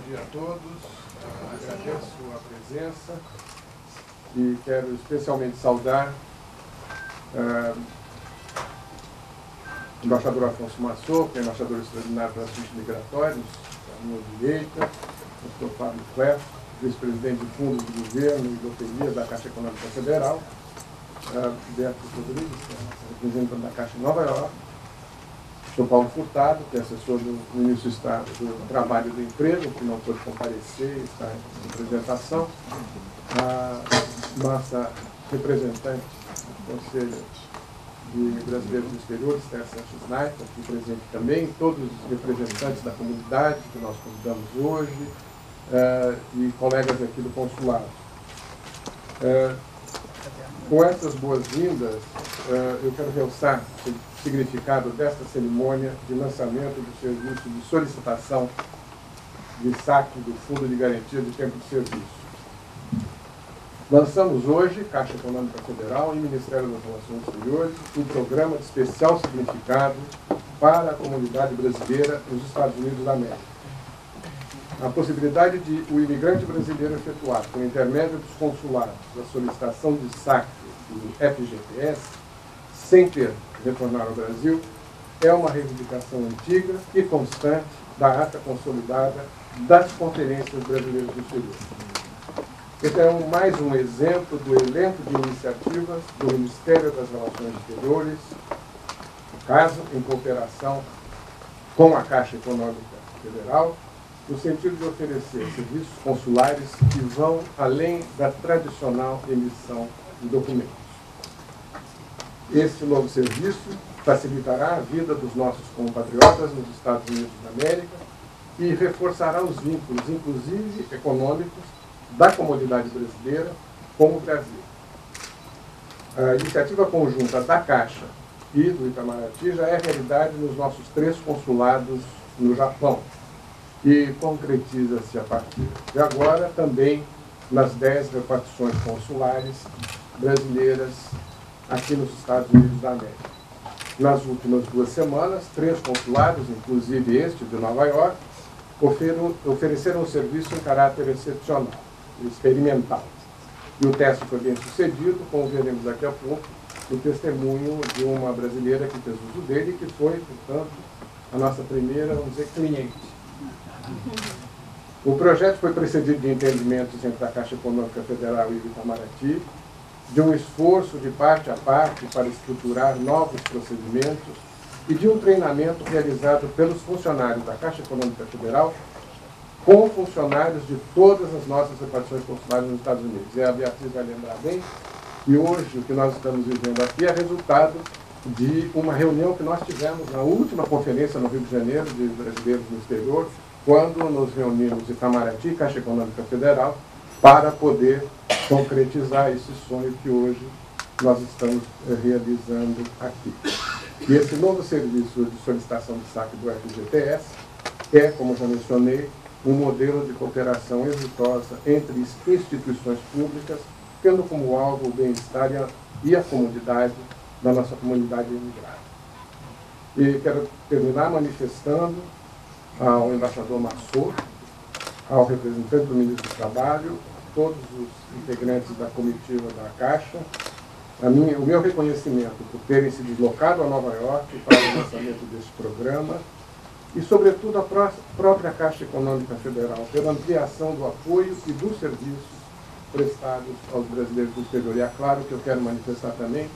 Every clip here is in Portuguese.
dia a todos. Agradeço a presença e quero especialmente saudar o embaixador Afonso Massot, que é embaixador extraordinário para assuntos migratórios, à minha direita, o Dr. Fábio Clef, vice-presidente de Fundos de Governo e Loterias da Caixa Econômica Federal, Beatriz Rodrigues, que é representante da Caixa em Nova York, o Dr. Paulo Furtado, que é assessor do Ministro do Trabalho e do Emprego, que não pôde comparecer, está em representação, a nossa representante do Conselho de Brasileiros do Exterior, Esther Sanches Naita, aqui presente também, todos os representantes da comunidade que nós convidamos hoje, e colegas aqui do consulado. Com essas boas-vindas, eu quero realçar o significado desta cerimônia de lançamento do serviço de solicitação de saque do Fundo de Garantia de Tempo de Serviço. Lançamos hoje, Caixa Econômica Federal e Ministério das Relações Exteriores, um programa de especial significado para a comunidade brasileira nos Estados Unidos da América. A possibilidade de o imigrante brasileiro efetuar, por intermédio dos consulados, a solicitação de saque do FGTS, sem ter que retornar ao Brasil, é uma reivindicação antiga e constante da ata consolidada das conferências brasileiras do exterior. Esse é mais um exemplo do elenco de iniciativas do Ministério das Relações Exteriores, no caso, em cooperação com a Caixa Econômica Federal, no sentido de oferecer serviços consulares que vão além da tradicional emissão de documentos. Este novo serviço facilitará a vida dos nossos compatriotas nos Estados Unidos da América e reforçará os vínculos, inclusive econômicos, da comunidade brasileira com o Brasil. A iniciativa conjunta da Caixa e do Itamaraty já é realidade nos nossos 3 consulados no Japão, e concretiza-se a partir de agora também nas 10 repartições consulares brasileiras aqui nos Estados Unidos da América. Nas últimas 2 semanas, 3 consulados, inclusive este de Nova York, ofereceram um serviço em caráter excepcional, experimental. E o teste foi bem sucedido, como veremos daqui a pouco, o testemunho de uma brasileira que fez uso dele e que foi, portanto, a nossa primeira, vamos dizer, cliente. O projeto foi precedido de entendimentos entre a Caixa Econômica Federal e o Itamaraty, de um esforço de parte a parte para estruturar novos procedimentos e de um treinamento realizado pelos funcionários da Caixa Econômica Federal com funcionários de todas as nossas repartições consulares nos Estados Unidos. E a Beatriz vai lembrar bem que hoje o que nós estamos vivendo aqui é resultado de uma reunião que nós tivemos na última conferência no Rio de Janeiro de brasileiros no exterior, quando nos reunimos Itamaraty e Caixa Econômica Federal para poder concretizar esse sonho que hoje nós estamos realizando aqui. E esse novo serviço de solicitação de saque do FGTS é, como já mencionei, um modelo de cooperação exitosa entre instituições públicas, tendo como alvo o bem-estar e a comodidade da nossa comunidade imigrada. E quero terminar manifestando ao embaixador Massot, ao representante do Ministro do Trabalho, todos os integrantes da comitiva da Caixa, o meu reconhecimento por terem se deslocado a Nova York para o lançamento deste programa e, sobretudo, a própria Caixa Econômica Federal, pela ampliação do apoio e dos serviços prestados aos brasileiros do exterior. E é claro que eu quero manifestar também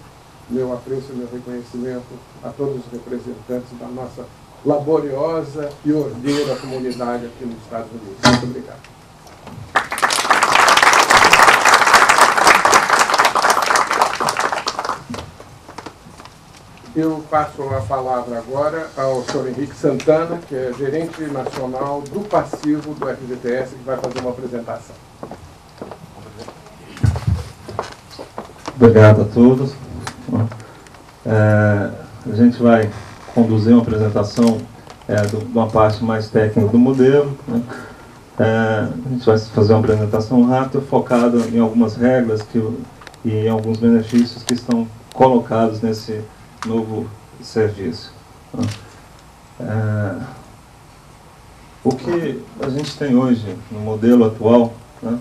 meu apreço e meu reconhecimento a todos os representantes da nossa laboriosa e ordeira comunidade aqui nos Estados Unidos. Muito obrigado. Eu passo a palavra agora ao senhor Henrique Santana, que é gerente nacional do passivo do FGTS, que vai fazer uma apresentação. Obrigado a todos. A gente vai conduzir uma apresentação de uma parte mais técnica do modelo. A gente vai fazer uma apresentação rápida, focada em algumas regras e em alguns benefícios que estão colocados nesse novo serviço. O que a gente tem hoje no modelo atual, né,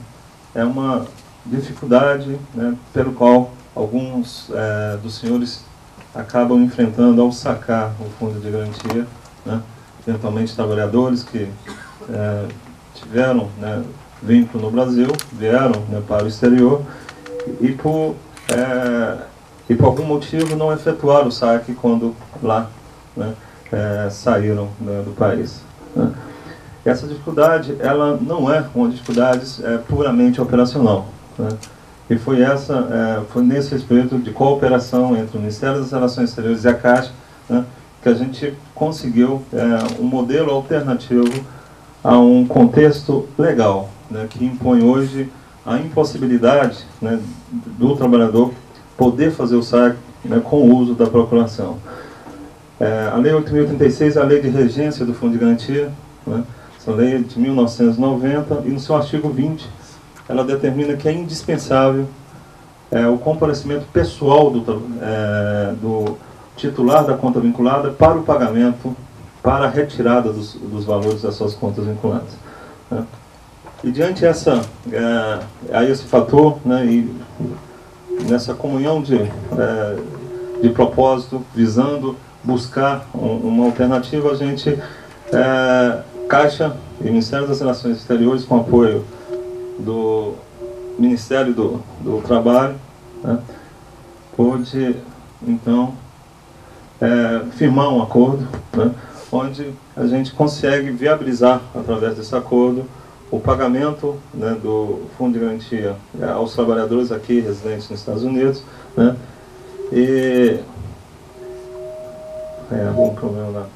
é uma dificuldade, né, pelo qual alguns dos senhores acabam enfrentando ao sacar o fundo de garantia, né, eventualmente trabalhadores que tiveram, né, vínculo no Brasil, vieram, né, para o exterior e por algum motivo não efetuaram o saque quando lá, né, saíram, né, do país, né. Essa dificuldade, ela não é uma dificuldade puramente operacional, né? E foi nesse espírito de cooperação entre o Ministério das Relações Exteriores e a Caixa, né, que a gente conseguiu um modelo alternativo a um contexto legal, né, que impõe hoje a impossibilidade, né, do trabalhador poder fazer o saque, né, com o uso da procuração. A Lei 8.036 é a lei de regência do Fundo de Garantia, né? Essa lei é de 1990 e no seu artigo 20 ela determina que é indispensável o comparecimento pessoal do titular da conta vinculada para o pagamento, para a retirada dos valores das suas contas vinculadas, né? E diante a esse fator, né, e nessa comunhão de propósito, visando buscar uma alternativa, a gente, Caixa e Ministério das Relações Exteriores, com apoio do Ministério do Trabalho, né, pôde, então, firmar um acordo, né, onde a gente consegue viabilizar, através desse acordo, o pagamento, né, do Fundo de Garantia aos trabalhadores aqui residentes nos Estados Unidos, né, e algum problema lá.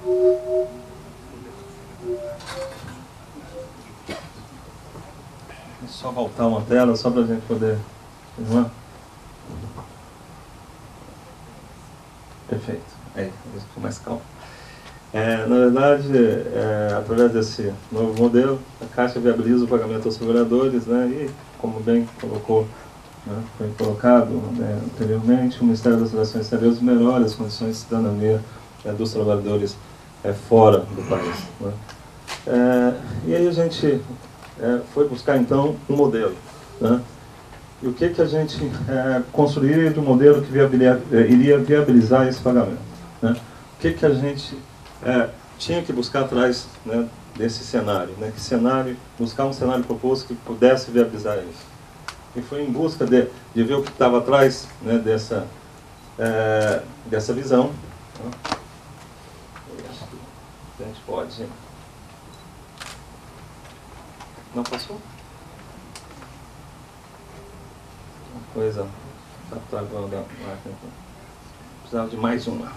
Só voltar uma tela, só para a gente poder... Perfeito. Aí, ficou mais calmo. Na verdade, através desse novo modelo, a Caixa viabiliza o pagamento aos trabalhadores, né, e, como bem colocou, né, foi colocado, né, anteriormente, o Ministério das Relações Exteriores melhora as condições de cidadania dos trabalhadores fora do país, né. E aí a gente foi buscar, então, um modelo, né? E o que a gente construiria de um modelo que iria viabilizar esse pagamento, né? O que a gente tinha que buscar atrás, né, desse cenário, né? Buscar um cenário proposto que pudesse viabilizar isso. E foi em busca de ver o que estava atrás, né, dessa visão, né? A gente pode... Não passou? Uma coisa... Precisava de mais uma.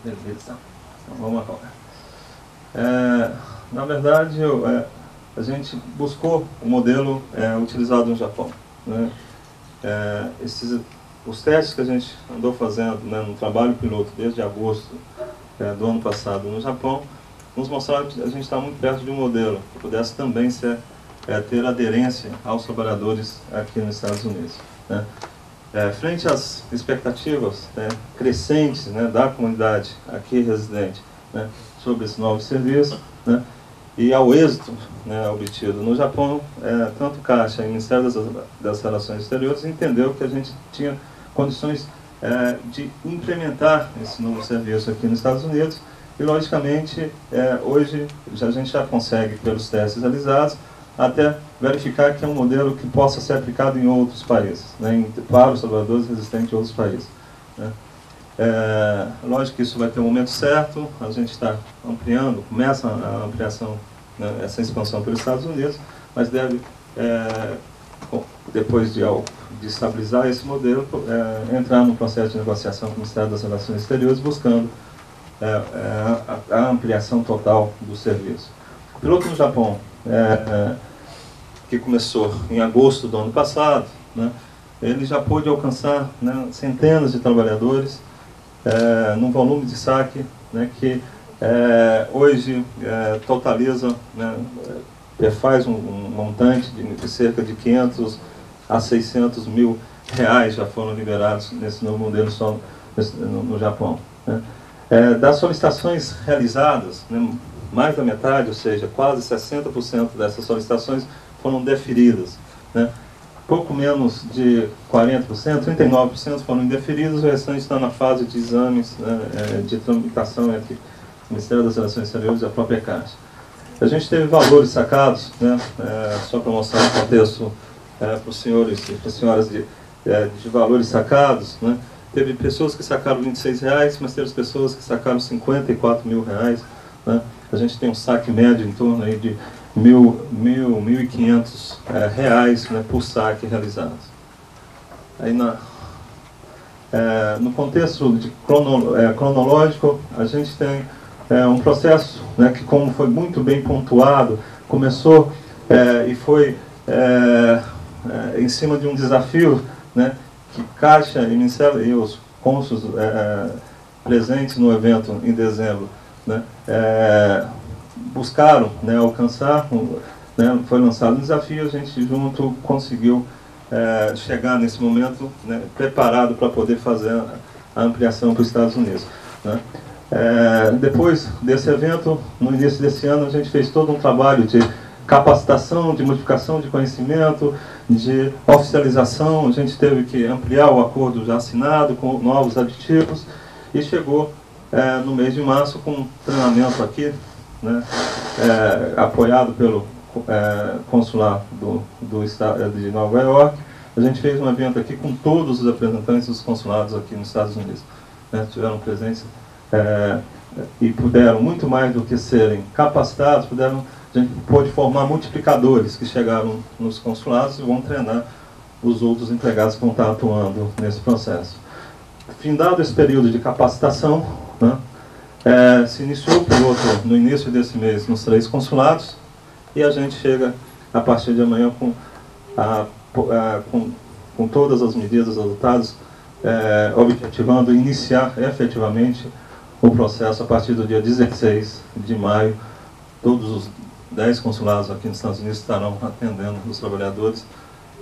Beleza. Então, vamos agora. Na verdade, a gente buscou o modelo utilizado no Japão, né? Os testes que a gente andou fazendo, né, no trabalho piloto desde agosto do ano passado no Japão, nos mostraram que a gente está muito perto de um modelo que pudesse também ter aderência aos trabalhadores aqui nos Estados Unidos, né? Frente às expectativas crescentes, né, da comunidade aqui residente, né, sobre esse novo serviço, né, e ao êxito, né, obtido no Japão, tanto Caixa e o Ministério das Relações Exteriores entendeu que a gente tinha condições de implementar esse novo serviço aqui nos Estados Unidos. E, logicamente, hoje a gente já consegue, pelos testes realizados, até verificar que é um modelo que possa ser aplicado em outros países, né, para os trabalhadores resistentes em outros países, né. Lógico que isso vai ter um momento certo, a gente está ampliando, começa a ampliação, né, essa expansão pelos Estados Unidos, mas deve, depois de estabilizar esse modelo, entrar no processo de negociação com o Ministério das Relações Exteriores, buscando a ampliação total do serviço. O piloto no Japão, que começou em agosto do ano passado, né, ele já pôde alcançar, né, centenas de trabalhadores, num volume de saque, né, que hoje totaliza, né, faz um montante de cerca de 500 a 600 mil reais já foram liberados nesse novo modelo só no Japão, né. Das solicitações realizadas, né, mais da metade, ou seja, quase 60% dessas solicitações foram deferidas, né? Pouco menos de 40%, 39% foram indeferidos, o restante está na fase de exames, né, de tramitação entre o Ministério das Relações Exteriores e a própria Caixa. A gente teve valores sacados, né, só para mostrar o contexto para os senhores e para as senhoras de valores sacados, né? Teve pessoas que sacaram R$26, mas teve pessoas que sacaram R$54 mil, né? A gente tem um saque médio em torno aí de R$1.500, né, por saque realizado. Aí no contexto cronológico, a gente tem um processo, né, que, como foi muito bem pontuado, começou e foi em cima de um desafio, né, que Caixa e Ministério e os cônsules presentes no evento em dezembro, né, buscaram, né, alcançar, né, foi lançado um desafio, a gente junto conseguiu chegar nesse momento, né, preparado para poder fazer a ampliação para os Estados Unidos, né. Depois desse evento, no início desse ano, a gente fez todo um trabalho de capacitação, de modificação de conhecimento, de oficialização. A gente teve que ampliar o acordo já assinado com novos aditivos e chegou no mês de março com um treinamento aqui, né, apoiado pelo consulado do estado de Nova York. A gente fez um evento aqui com todos os representantes dos consulados aqui nos Estados Unidos, né, tiveram presença e puderam, muito mais do que serem capacitados, a gente pôde formar multiplicadores que chegaram nos consulados e vão treinar os outros empregados que vão estar atuando nesse processo. Findado esse período de capacitação, né, se iniciou o piloto no início desse mês nos 3 consulados e a gente chega a partir de amanhã com todas as medidas adotadas, objetivando iniciar efetivamente o processo a partir do dia 16 de maio. Todos os 10 consulados aqui nos Estados Unidos estarão atendendo os trabalhadores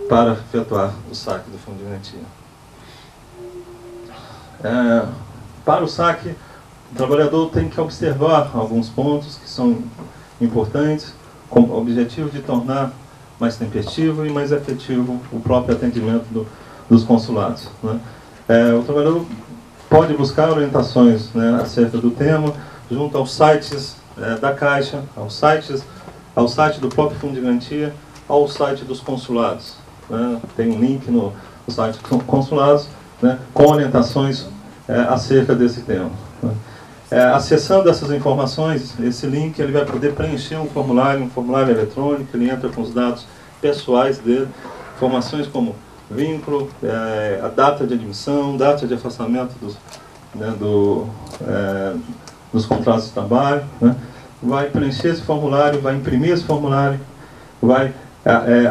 para efetuar o saque do fundo de garantia. Para o saque, o trabalhador tem que observar alguns pontos que são importantes, com o objetivo de tornar mais tempestivo e mais efetivo o próprio atendimento dos consulados, né? O trabalhador pode buscar orientações, né, acerca do tema junto aos sites da Caixa, ao site do próprio Fundo de Garantia, ao site dos consulados, né? Tem um link no site dos consulados, né, com orientações acerca desse tema, né? Acessando essas informações, esse link, ele vai poder preencher um formulário eletrônico, ele entra com os dados pessoais dele, informações como vínculo, a data de admissão, data de afastamento dos contratos de trabalho, né? Vai preencher esse formulário, vai imprimir esse formulário, vai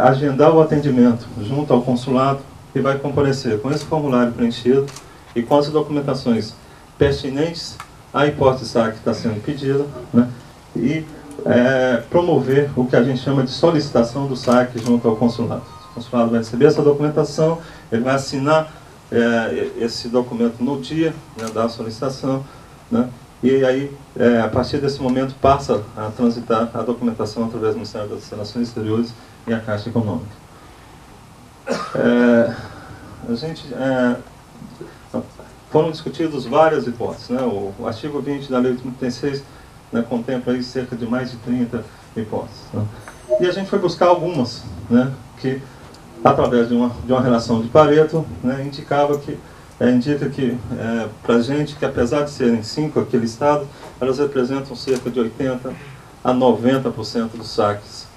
agendar o atendimento junto ao consulado e vai comparecer com esse formulário preenchido e com as documentações pertinentes à hipótese de saque que está sendo pedida, né? E promover o que a gente chama de solicitação do saque junto ao consulado. O consulado vai receber essa documentação, ele vai assinar esse documento no dia, né, da solicitação, né? E aí, a partir desse momento, passa a transitar a documentação através do Ministério das Relações Exteriores e a Caixa Econômica. Foram discutidas várias hipóteses, né? O artigo 20 da Lei 36, né, contempla aí cerca de mais de 30 hipóteses, né? E a gente foi buscar algumas, né, que, através de uma relação de Pareto, né, indica que, para a gente, que apesar de serem 5 aqui listados, elas representam cerca de 80% a 90% dos saques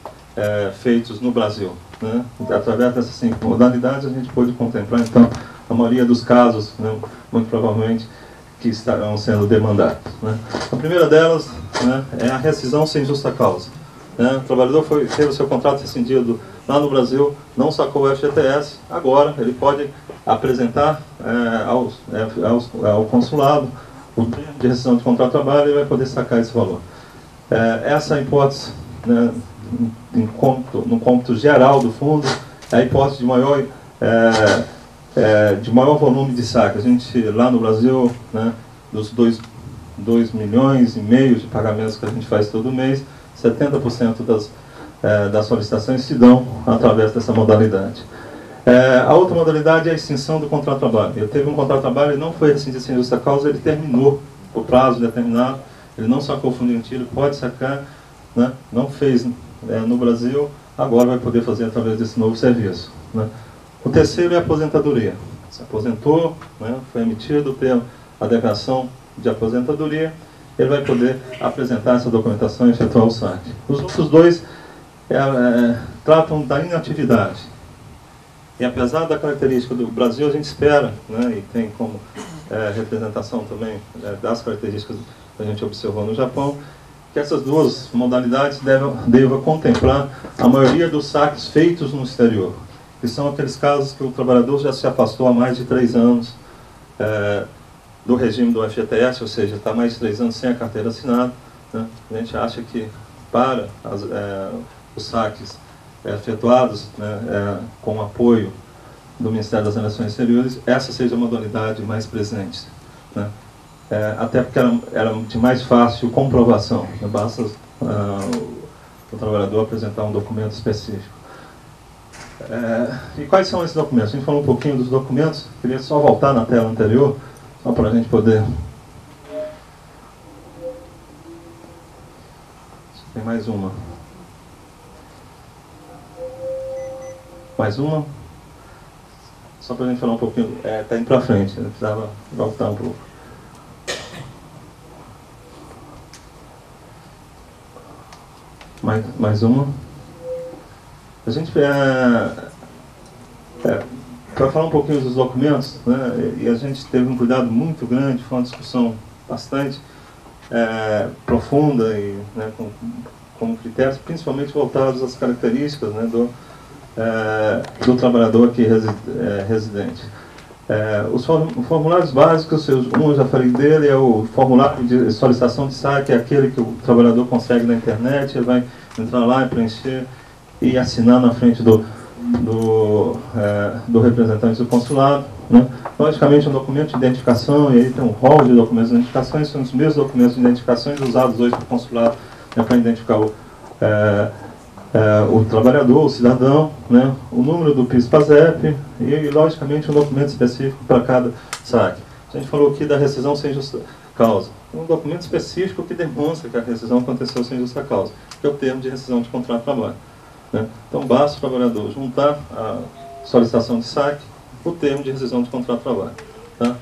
feitos no Brasil, né? Através dessas 5 modalidades, a gente pôde contemplar, então, a maioria dos casos, né, muito provavelmente, que estarão sendo demandados, né? A primeira delas, né, é a rescisão sem justa causa, né? O trabalhador teve o seu contrato rescindido lá no Brasil, não sacou o FGTS, agora ele pode apresentar ao consulado o termo de rescisão de contrato de trabalho e vai poder sacar esse valor. Essa hipótese, né, no cômputo geral do fundo, é a hipótese de maior volume de saque. A gente, lá no Brasil, né, dos 2,5 milhões de pagamentos que a gente faz todo mês, 70% das solicitações se dão através dessa modalidade. A outra modalidade é a extinção do contrato de trabalho. Ele teve um contrato de trabalho, ele não foi rescindido sem justa causa, ele terminou o prazo determinado, ele não sacou fundo garantido, pode sacar, né? Não fez no Brasil, agora vai poder fazer através desse novo serviço, né? O terceiro é a aposentadoria. Se aposentou, né? Foi emitido a declaração de aposentadoria, ele vai poder apresentar essa documentação e efetuar o saque. Os outros dois tratam da inatividade. E apesar da característica do Brasil, a gente espera, né, e tem como representação também das características que a gente observou no Japão, que essas duas modalidades devam contemplar a maioria dos saques feitos no exterior, que são aqueles casos que o trabalhador já se afastou há mais de 3 anos do regime do FGTS, ou seja, está mais de 3 anos sem a carteira assinada, né? A gente acha que para os saques efetuados, né, com apoio do Ministério das Relações Exteriores, essa seja a modalidade mais presente, né? Até porque era de mais fácil comprovação, né? Basta o trabalhador apresentar um documento específico. E quais são esses documentos? A gente falou um pouquinho dos documentos, queria só voltar na tela anterior, só para a gente poder... Tem mais uma. Mais uma? Só para a gente falar um pouquinho, está indo para frente, né? Precisava voltar um pouco. Mais uma? A gente, para falar um pouquinho dos documentos, né, e a gente teve um cuidado muito grande, foi uma discussão bastante profunda e, né, com critérios principalmente voltados às características, né, do trabalhador aqui residente. Os formulários básicos, um eu já falei dele, é o formulário de solicitação de saque, é aquele que o trabalhador consegue na internet, ele vai entrar lá e preencher e assinar na frente do representante do consulado, né? Logicamente, um documento de identificação, e aí tem um rol de documentos de identificação, são os mesmos documentos de identificação usados hoje pelo consulado, né, para identificar o trabalhador, o cidadão, né, o número do PIS/PASEP e, logicamente, um documento específico para cada saque. A gente falou aqui da rescisão sem justa causa. Um documento específico que demonstra que a rescisão aconteceu sem justa causa, que é o termo de rescisão de contrato de trabalho, né? Então, basta o trabalhador juntar a solicitação de saque, o termo de rescisão de contrato de trabalho. Tá?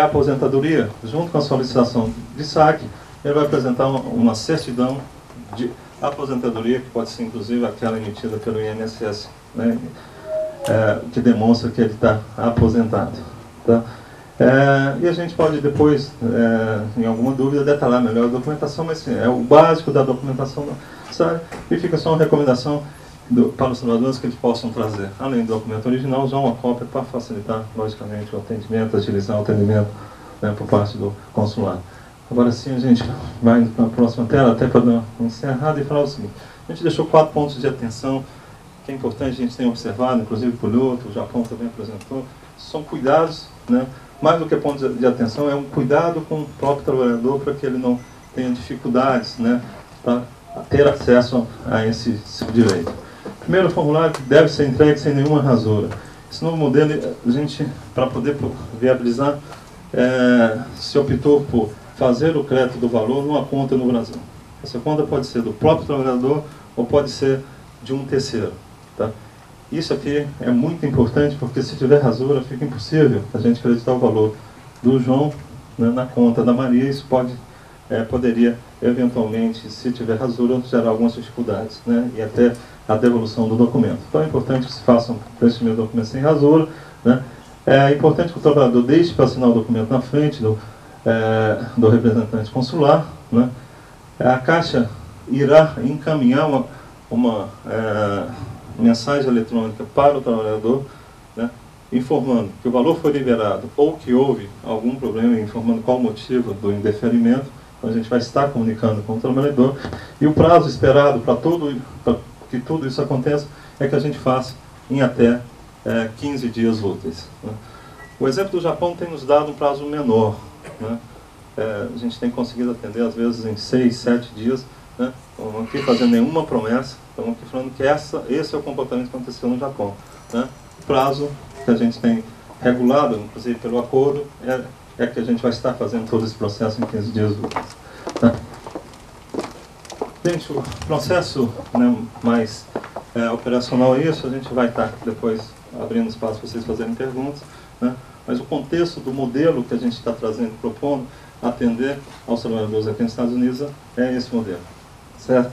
A aposentadoria, junto com a solicitação de saque, ele vai apresentar uma certidão de aposentadoria, que pode ser inclusive aquela emitida pelo INSS, né, que demonstra que ele está aposentado. Tá? E a gente pode depois, em alguma dúvida, detalhar melhor a documentação, mas sim, é o básico da documentação, sabe? E fica só uma recomendação para os trabalhadores que eles possam trazer, além do documento original, já uma cópia para facilitar, logicamente, o atendimento, agilizar o atendimento, né, por parte do consulado. Agora sim, a gente vai para a próxima tela, até para dar uma encerrada e falar o seguinte: a gente deixou 4 pontos de atenção, que é importante a gente ter observado, inclusive por outro, o Japão também apresentou, são cuidados, né? Mais do que pontos de atenção, é um cuidado com o próprio trabalhador para que ele não tenha dificuldades, né, para ter acesso a esse seu direito. Primeiro, o formulário que deve ser entregue sem nenhuma rasura. Esse novo modelo, a gente, para poder viabilizar, se optou por fazer o crédito do valor numa conta no Brasil. Essa conta pode ser do próprio trabalhador ou pode ser de um terceiro. Tá? Isso aqui é muito importante, porque se tiver rasura, fica impossível a gente acreditar o valor do João, né, na conta da Maria. Isso poderia, eventualmente, se tiver rasura, gerar algumas dificuldades, né, e até a devolução do documento. Então é importante que se faça um preenchimento do documento sem rasura, né. É importante que o trabalhador deixe para assinar o documento na frente do representante consular, né. A Caixa irá encaminhar uma mensagem eletrônica para o trabalhador, né, informando que o valor foi liberado ou que houve algum problema, informando qual o motivo do indeferimento. Então a gente vai estar comunicando com o trabalhador. E o prazo esperado para que tudo isso aconteça é que a gente faça em até 15 dias úteis. Né. O exemplo do Japão tem nos dado um prazo menor, né. a gente tem conseguido atender, às vezes, em 6, 7 dias. Né? Não estamos aqui fazendo nenhuma promessa, estamos aqui falando que esse é o comportamento que aconteceu no Japão. Né? O prazo que a gente tem regulado, inclusive pelo acordo, é que a gente vai estar fazendo todo esse processo em 15 dias úteis. Né? Gente, o processo, né, mais operacional é isso, a gente vai estar depois abrindo espaço para vocês fazerem perguntas, né? Mas o contexto do modelo que a gente está trazendo, propondo, atender aos trabalhadores aqui nos Estados Unidos, é esse modelo. Certo?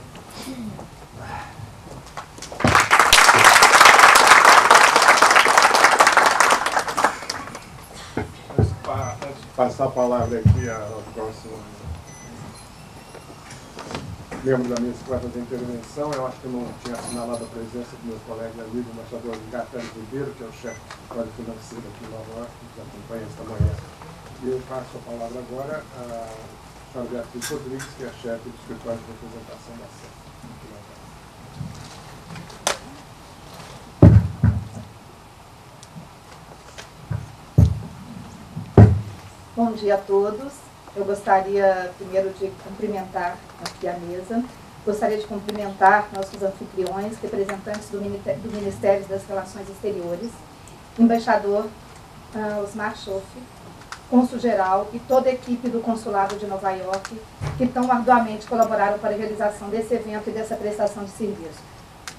Antes de passar a palavra aqui ao próximo membro da mesa que vai fazer a intervenção, eu acho que eu não tinha assinalado a presença do meu colega e amigo, o embaixador Gaetano Ribeiro, que é o chefe do escritório financeiro aqui em Nova York, que nos acompanha esta manhã. E eu passo a palavra agora à senhora Beatriz Rodrigues, que é a chefe do escritório de representação da SEC. Bom dia a todos. Eu gostaria primeiro de cumprimentar aqui a mesa. Gostaria de cumprimentar nossos anfitriões, representantes do Ministério das Relações Exteriores, embaixador Osmar Schoff, cônsul-geral e toda a equipe do Consulado de Nova York, que tão arduamente colaboraram para a realização desse evento e dessa prestação de serviço.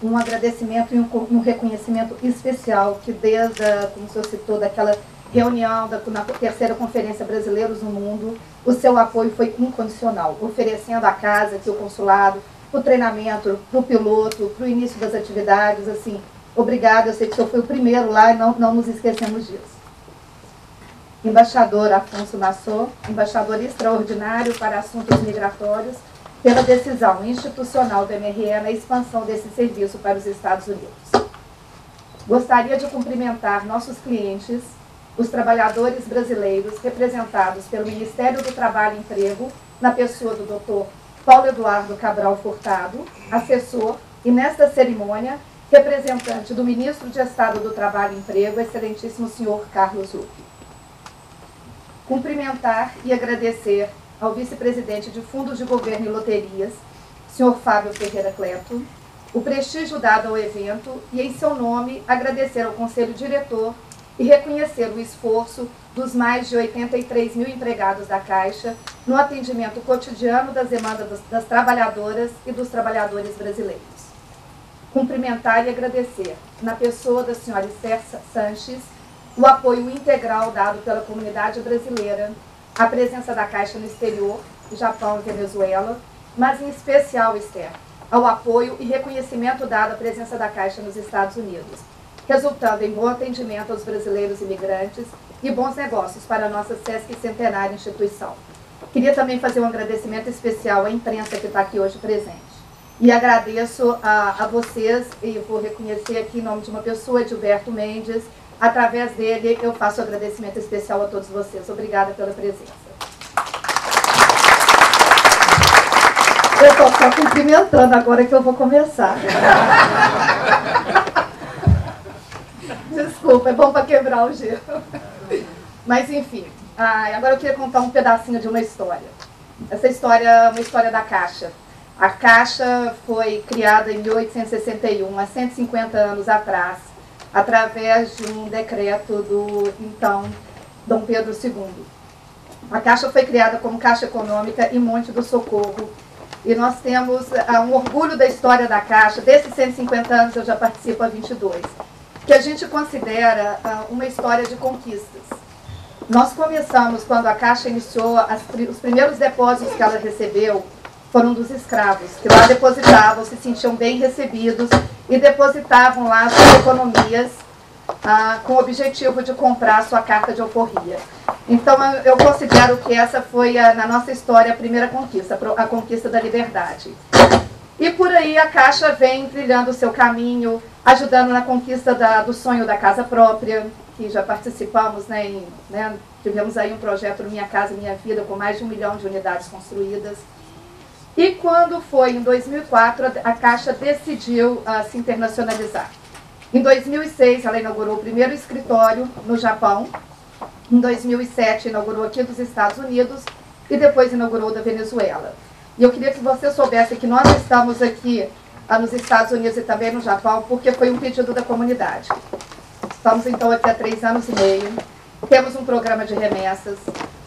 Um agradecimento e um reconhecimento especial que desde, como o senhor citou, daquela reunião na terceira Conferência Brasileiros no Mundo, o seu apoio foi incondicional, oferecendo à casa, aqui o consulado, para o treinamento, para o piloto, para o início das atividades, assim, obrigado, eu sei que o senhor foi o primeiro lá e não nos esquecemos disso. Embaixador Afonso Nassau, embaixador extraordinário para assuntos migratórios, pela decisão institucional do MRE na expansão desse serviço para os Estados Unidos. Gostaria de cumprimentar nossos clientes, os trabalhadores brasileiros representados pelo Ministério do Trabalho e Emprego, na pessoa do Dr. Paulo Eduardo Cabral Furtado, assessor, e nesta cerimônia, representante do Ministro de Estado do Trabalho e Emprego, excelentíssimo senhor Carlos Luque. Cumprimentar e agradecer ao vice-presidente de Fundos de Governo e Loterias, senhor Fábio Ferreira Cleto, o prestígio dado ao evento e, em seu nome, agradecer ao Conselho Diretor e reconhecer o esforço dos mais de 83 mil empregados da Caixa no atendimento cotidiano das demandas das trabalhadoras e dos trabalhadores brasileiros. Cumprimentar e agradecer, na pessoa da senhora Esther Sanches, o apoio integral dado pela comunidade brasileira, a presença da Caixa no exterior, Japão e Venezuela, mas em especial, Esther, ao apoio e reconhecimento dado à presença da Caixa nos Estados Unidos, resultando em bom atendimento aos brasileiros imigrantes e bons negócios para a nossa SESC centenária instituição. Queria também fazer um agradecimento especial à imprensa que está aqui hoje presente. E agradeço a vocês, e vou reconhecer aqui em nome de uma pessoa, Edilberto Mendes. Através dele, eu faço um agradecimento especial a todos vocês. Obrigada pela presença. Eu estou só cumprimentando agora que eu vou começar. Desculpa, é bom para quebrar o gelo. Mas, enfim, agora eu queria contar um pedacinho de uma história. Essa história é uma história da Caixa. A Caixa foi criada em 1861, há 150 anos atrás, através de um decreto do, então, Dom Pedro II. A Caixa foi criada como Caixa Econômica em Monte do Socorro. E nós temos um orgulho da história da Caixa. Desses 150 anos eu já participo há 22. Que a gente considera uma história de conquistas. Nós começamos, quando a Caixa iniciou, os primeiros depósitos que ela recebeu foram dos escravos, que lá depositavam, se sentiam bem recebidos e depositavam lá suas economias com o objetivo de comprar sua carta de alforria. Então, eu considero que essa foi, na nossa história, a primeira conquista, a conquista da liberdade. E por aí a Caixa vem trilhando o seu caminho, ajudando na conquista do sonho da casa própria, que já participamos, tivemos aí um projeto Minha Casa Minha Vida, com mais de 1 milhão de unidades construídas. E quando foi em 2004, a Caixa decidiu se internacionalizar. Em 2006, ela inaugurou o primeiro escritório no Japão. Em 2007, inaugurou aqui nos Estados Unidos. e depois inaugurou da Venezuela. E eu queria que você soubesse que nós estamos aqui nos Estados Unidos e também no Japão, porque foi um pedido da comunidade. Estamos, então, aqui há 3 anos e meio, temos um programa de remessas,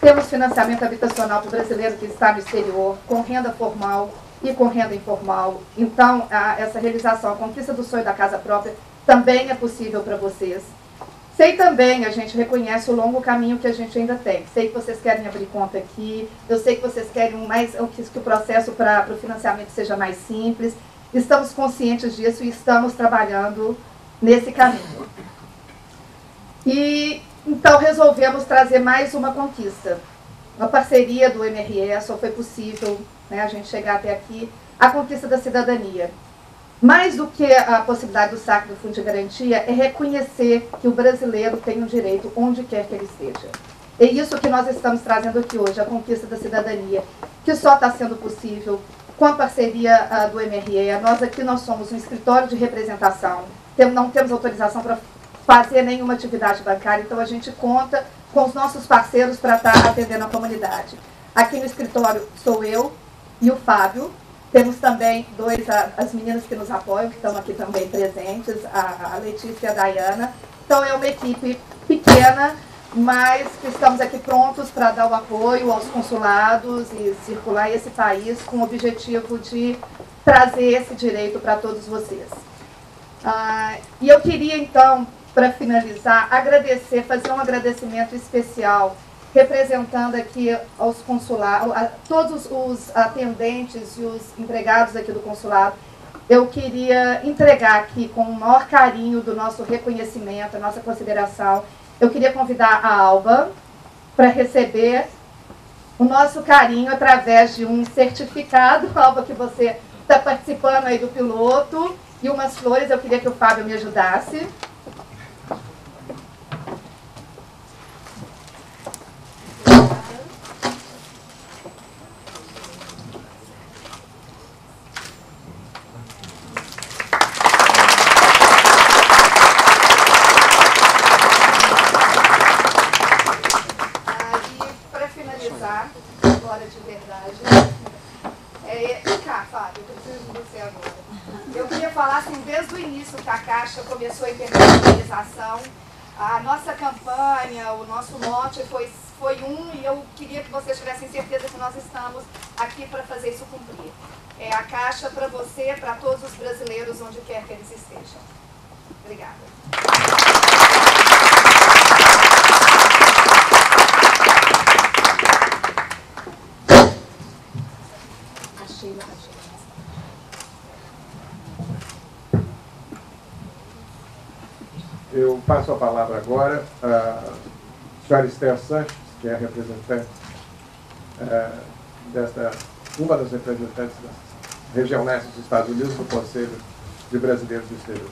temos financiamento habitacional para o brasileiro que está no exterior, com renda formal e com renda informal. Então, essa realização, a conquista do sonho da casa própria, também é possível para vocês. Sei também, a gente reconhece o longo caminho que a gente ainda tem. Sei que vocês querem abrir conta aqui, eu sei que vocês querem que o processo para o financiamento seja mais simples. Estamos conscientes disso e estamos trabalhando nesse caminho. E então resolvemos trazer mais uma conquista. Uma parceria do MRE, só foi possível, né, a gente chegar até aqui, a conquista da cidadania. Mais do que a possibilidade do saque do Fundo de Garantia, é reconhecer que o brasileiro tem um direito onde quer que ele esteja. É isso que nós estamos trazendo aqui hoje, a conquista da cidadania, que só está sendo possível com a parceria do MRE. Nós somos um escritório de representação, não temos autorização para fazer nenhuma atividade bancária, então a gente conta com os nossos parceiros para estar atendendo a comunidade. Aqui no escritório sou eu e o Fábio. Temos também as meninas que nos apoiam, que estão aqui também presentes, a Letícia e a Dayana. Então é uma equipe pequena, mas que estamos aqui prontos para dar o apoio aos consulados e circular esse país com o objetivo de trazer esse direito para todos vocês. E eu queria então, para finalizar, fazer um agradecimento especial, representando aqui aos consulados, a todos os atendentes e os empregados aqui do consulado. Eu queria entregar aqui, com o maior carinho do nosso reconhecimento, a nossa consideração, eu queria convidar a Alba para receber o nosso carinho através de um certificado, Alba, que você está participando aí do piloto, e umas flores. Eu queria que o Fábio me ajudasse. Agora de verdade. Cá, Fábio, eu preciso de você agora. Eu queria falar assim, desde o início que a Caixa começou a internacionalização, a nossa campanha, o nosso mote foi e eu queria que vocês tivessem certeza que nós estamos aqui para fazer isso cumprir. É a Caixa para você, para todos os brasileiros, onde quer que eles estejam. Obrigada. Eu passo a palavra agora à senhora Esther Sanches, que é a representante uma das representantes da região leste dos Estados Unidos, do Conselho de Brasileiros do Exterior.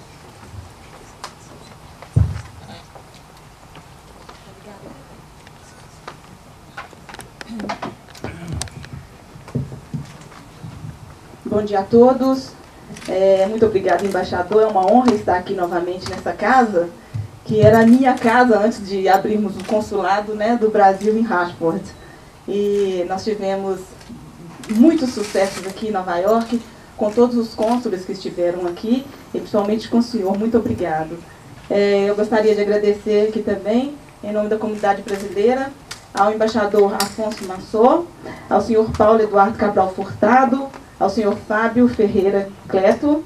Bom dia a todos. Muito obrigada, embaixador. É uma honra estar aqui novamente nessa casa, que era a minha casa antes de abrirmos o consulado, né, do Brasil em Hartford. E nós tivemos muitos sucessos aqui em Nova York, com todos os cônsules que estiveram aqui, e principalmente com o senhor. Muito obrigado. Eu gostaria de agradecer aqui também, em nome da comunidade brasileira, ao embaixador Afonso Massot, ao senhor Paulo Eduardo Cabral Furtado, ao senhor Fábio Ferreira Cleto,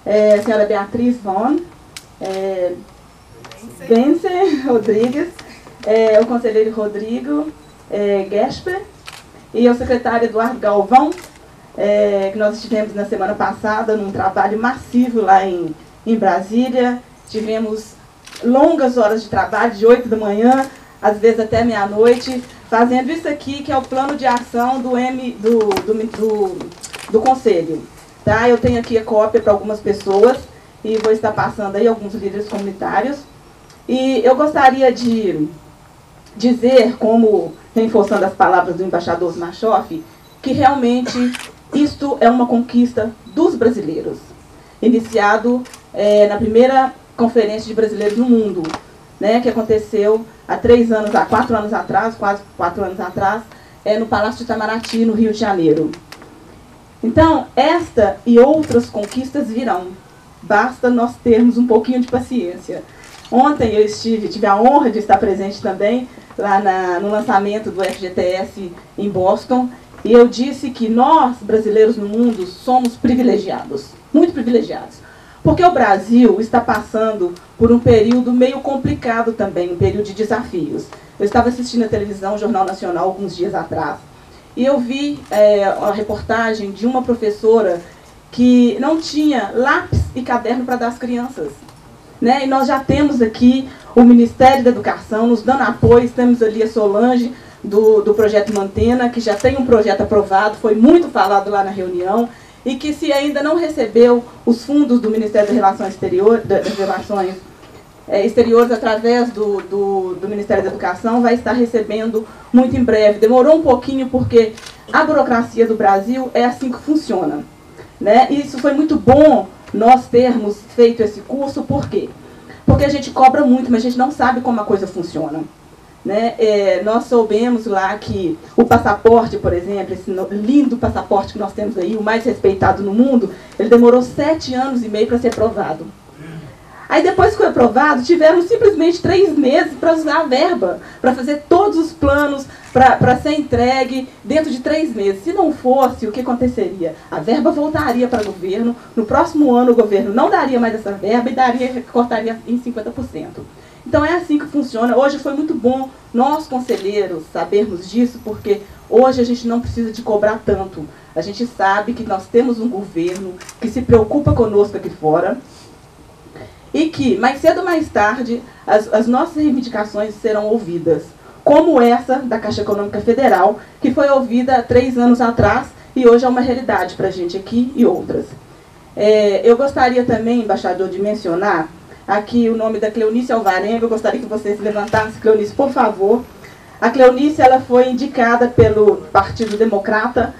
a senhora Beatriz Von, Bencer Rodrigues, o conselheiro Rodrigo Gesper e ao secretário Eduardo Galvão, que nós estivemos na semana passada num trabalho massivo lá em Brasília. Tivemos longas horas de trabalho, de 8 da manhã, às vezes até meia-noite, fazendo isso aqui, que é o plano de ação do Conselho. Tá? Eu tenho aqui a cópia para algumas pessoas e vou estar passando aí alguns líderes comunitários. E eu gostaria de dizer, como reforçando as palavras do embaixador Machoff, que realmente isto é uma conquista dos brasileiros, iniciado na primeira Conferência de Brasileiros no Mundo, né, que aconteceu há 4 anos atrás, quase 4 anos atrás, no Palácio de Itamaraty, no Rio de Janeiro. Então, esta e outras conquistas virão. Basta nós termos um pouquinho de paciência. Ontem eu tive a honra de estar presente também lá no lançamento do FGTS em Boston, e eu disse que nós, brasileiros no mundo, somos privilegiados, muito privilegiados, porque o Brasil está passando por um período meio complicado também, um período de desafios. Eu estava assistindo a televisão, o Jornal Nacional, alguns dias atrás, e eu vi a reportagem de uma professora que não tinha lápis e caderno para dar às crianças. Né? E nós já temos aqui o Ministério da Educação nos dando apoio, temos ali a Solange do Projeto Mantena, que já tem um projeto aprovado, foi muito falado lá na reunião, e que se ainda não recebeu os fundos do Ministério das Relações Exteriores, exteriores através do Ministério da Educação, vai estar recebendo muito em breve. Demorou um pouquinho porque a burocracia do Brasil é assim que funciona. Né? E isso foi muito bom nós termos feito esse curso, por quê? Porque a gente cobra muito, mas a gente não sabe como a coisa funciona. Né? Nós soubemos lá que o passaporte, por exemplo, esse lindo passaporte que nós temos aí, o mais respeitado no mundo, ele demorou 7 anos e meio para ser aprovado. Aí depois que foi aprovado, tiveram simplesmente 3 meses para usar a verba, para fazer todos os planos, para ser entregue dentro de 3 meses. Se não fosse, o que aconteceria? A verba voltaria para o governo, no próximo ano o governo não daria mais essa verba e cortaria em 50%. Então é assim que funciona. Hoje foi muito bom nós, conselheiros, sabermos disso, porque hoje a gente não precisa de cobrar tanto. A gente sabe que nós temos um governo que se preocupa conosco aqui fora, e que, mais cedo ou mais tarde, as nossas reivindicações serão ouvidas, como essa da Caixa Econômica Federal, que foi ouvida há 3 anos atrás e hoje é uma realidade para a gente aqui e outras. Eu gostaria também, embaixador, de mencionar aqui o nome da Cleonice Alvarenga. Eu gostaria que vocês levantassem, Cleonice, por favor. A Cleonice, ela foi indicada pelo Partido Democrata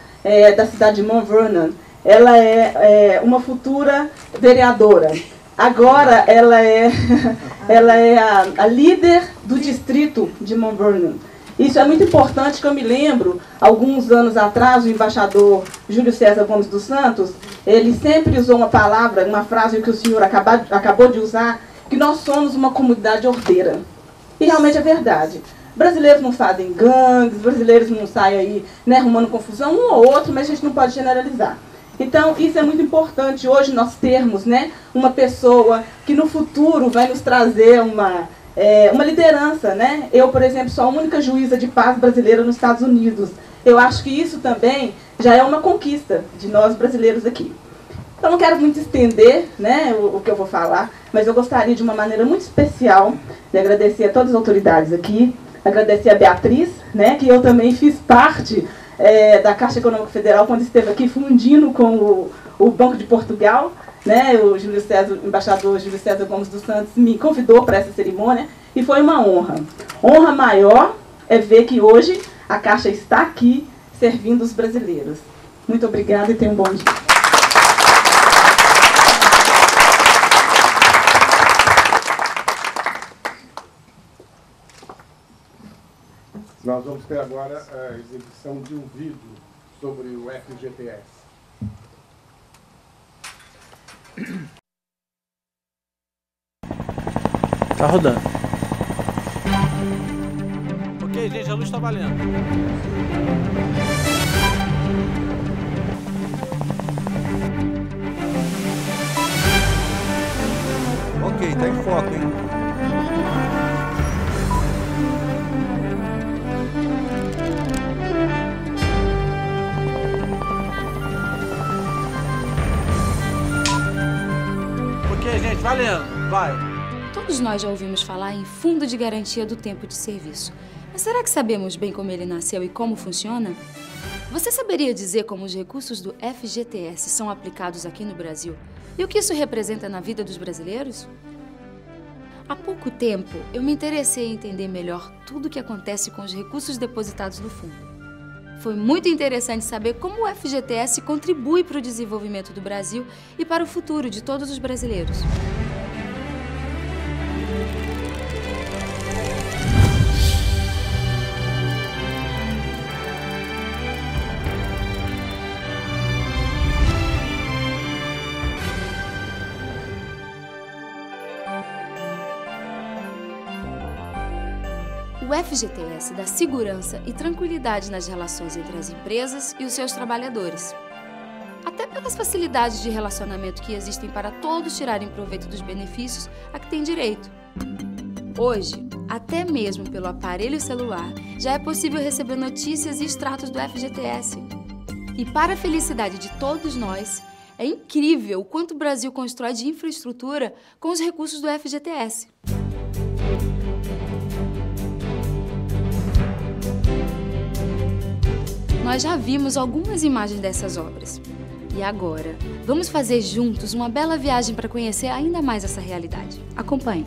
da cidade de Mount Vernon. Ela é uma futura vereadora. Agora ela é a líder do distrito de Mount Vernon. Isso é muito importante, que eu me lembro, alguns anos atrás, o embaixador Júlio César Gomes dos Santos, ele sempre usou uma palavra, uma frase que o senhor acabou de usar, que nós somos uma comunidade ordeira. E realmente é verdade. Brasileiros não fazem gangues, brasileiros não saem aí, né, arrumando confusão, um ou outro, mas a gente não pode generalizar. Então, isso é muito importante hoje nós termos, né, uma pessoa que no futuro vai nos trazer uma liderança. Né? Eu, por exemplo, sou a única juíza de paz brasileira nos Estados Unidos. Eu acho que isso também já é uma conquista de nós brasileiros aqui. Eu não quero muito estender, né, o que eu vou falar, mas eu gostaria de uma maneira muito especial de agradecer a todas as autoridades aqui, agradecer a Beatriz, né, que eu também fiz parte da Caixa Econômica Federal, quando esteve aqui fundindo com o Banco de Portugal, né, o embaixador Júlio César Gomes dos Santos me convidou para essa cerimônia e foi uma honra. Honra maior é ver que hoje a Caixa está aqui servindo os brasileiros. Muito obrigada e tenham um bom dia. Nós vamos ter agora a exibição de um vídeo sobre o FGTS. Tá rodando. Ok, gente, a luz tá valendo. Ok, tá em foco, hein? Gente, valendo, vai. Todos nós já ouvimos falar em Fundo de Garantia do Tempo de Serviço. Mas será que sabemos bem como ele nasceu e como funciona? Você saberia dizer como os recursos do FGTS são aplicados aqui no Brasil e o que isso representa na vida dos brasileiros? Há pouco tempo, eu me interessei em entender melhor tudo o que acontece com os recursos depositados no fundo. Foi muito interessante saber como o FGTS contribui para o desenvolvimento do Brasil e para o futuro de todos os brasileiros. O FGTS dá segurança e tranquilidade nas relações entre as empresas e os seus trabalhadores. Até pelas facilidades de relacionamento que existem para todos tirarem proveito dos benefícios a que têm direito. Hoje, até mesmo pelo aparelho celular, já é possível receber notícias e extratos do FGTS. E para a felicidade de todos nós, é incrível o quanto o Brasil constrói de infraestrutura com os recursos do FGTS. Nós já vimos algumas imagens dessas obras. E agora, vamos fazer juntos uma bela viagem para conhecer ainda mais essa realidade. Acompanhe!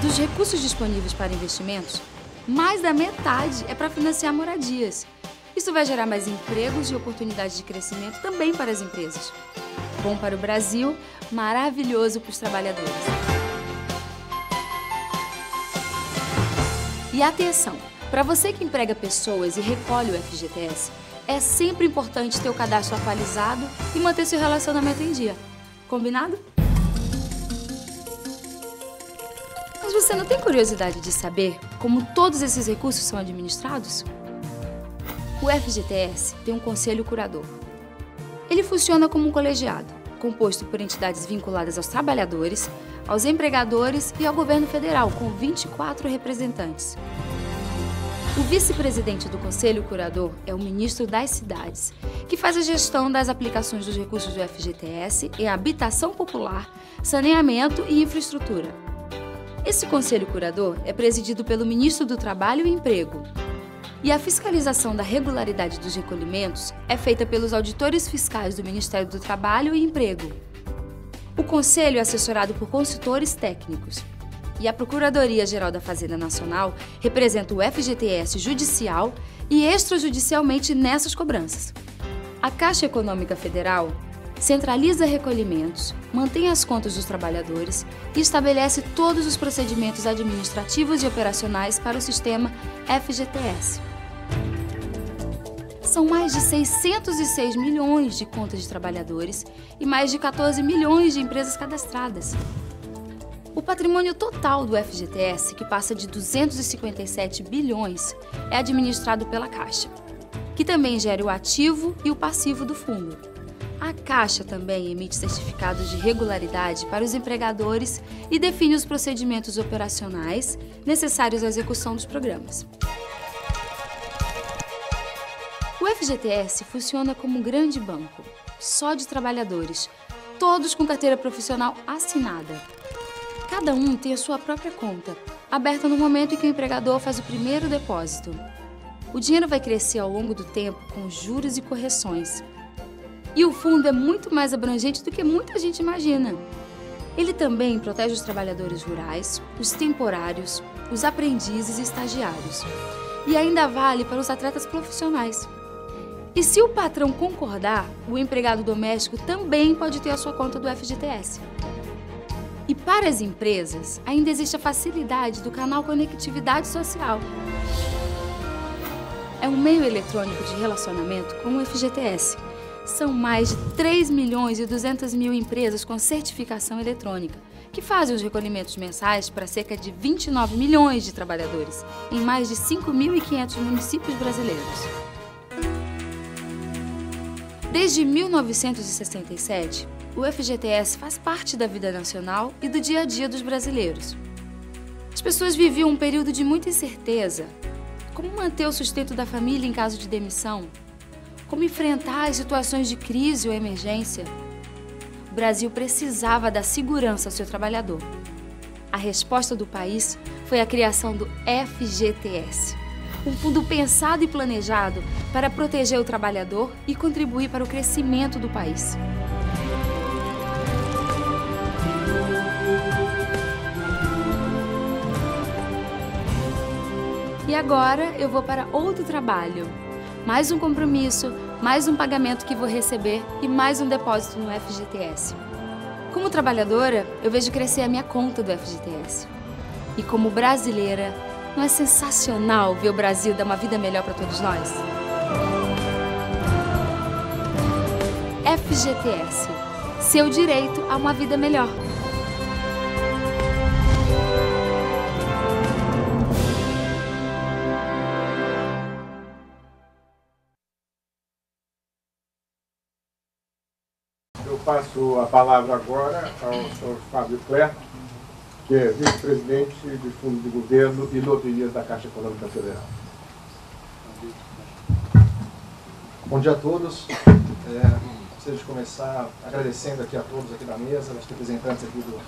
Dos recursos disponíveis para investimentos, mais da metade é para financiar moradias. Isso vai gerar mais empregos e oportunidades de crescimento também para as empresas. Bom para o Brasil, maravilhoso para os trabalhadores. E atenção, para você que emprega pessoas e recolhe o FGTS, é sempre importante ter o cadastro atualizado e manter seu relacionamento em dia. Combinado? Mas você não tem curiosidade de saber como todos esses recursos são administrados? O FGTS tem um conselho curador. Ele funciona como um colegiado, composto por entidades vinculadas aos trabalhadores, aos empregadores e ao governo federal, com 24 representantes. O vice-presidente do Conselho Curador é o ministro das Cidades, que faz a gestão das aplicações dos recursos do FGTS em habitação popular, saneamento e infraestrutura. Esse Conselho Curador é presidido pelo ministro do Trabalho e Emprego. E a fiscalização da regularidade dos recolhimentos é feita pelos auditores fiscais do Ministério do Trabalho e Emprego. O Conselho é assessorado por consultores técnicos. E a Procuradoria-Geral da Fazenda Nacional representa o FGTS judicial e extrajudicialmente nessas cobranças. A Caixa Econômica Federal centraliza recolhimentos, mantém as contas dos trabalhadores e estabelece todos os procedimentos administrativos e operacionais para o sistema FGTS. São mais de 606 milhões de contas de trabalhadores e mais de 14 milhões de empresas cadastradas. O patrimônio total do FGTS, que passa de 257 bilhões, é administrado pela Caixa, que também gera o ativo e o passivo do fundo. A Caixa também emite certificados de regularidade para os empregadores e define os procedimentos operacionais necessários à execução dos programas. O FGTS funciona como um grande banco, só de trabalhadores, todos com carteira profissional assinada. Cada um tem a sua própria conta, aberta no momento em que o empregador faz o primeiro depósito. O dinheiro vai crescer ao longo do tempo com juros e correções. E o fundo é muito mais abrangente do que muita gente imagina. Ele também protege os trabalhadores rurais, os temporários, os aprendizes e estagiários. E ainda vale para os atletas profissionais. E se o patrão concordar, o empregado doméstico também pode ter a sua conta do FGTS. E para as empresas, ainda existe a facilidade do canal Conectividade Social. É um meio eletrônico de relacionamento com o FGTS. São mais de 3 milhões e 200 mil empresas com certificação eletrônica, que fazem os recolhimentos mensais para cerca de 29 milhões de trabalhadores, em mais de 5.500 municípios brasileiros. Desde 1967, o FGTS faz parte da vida nacional e do dia a dia dos brasileiros. As pessoas viviam um período de muita incerteza. Como manter o sustento da família em caso de demissão? Como enfrentar as situações de crise ou emergência? O Brasil precisava dar segurança ao seu trabalhador. A resposta do país foi a criação do FGTS, um fundo pensado e planejado para proteger o trabalhador e contribuir para o crescimento do país. E agora eu vou para outro trabalho. Mais um compromisso, mais um pagamento que vou receber e mais um depósito no FGTS. Como trabalhadora, eu vejo crescer a minha conta do FGTS. E como brasileira, não é sensacional ver o Brasil dar uma vida melhor para todos nós? FGTS. Seu direito a uma vida melhor. Eu passo a palavra agora ao senhor Fábio Clerc, que é vice-presidente de Fundo de Governo e Loterias da Caixa Econômica Federal. Bom dia a todos. Gostaria de começar agradecendo aqui a todos aqui da mesa, os representantes aqui do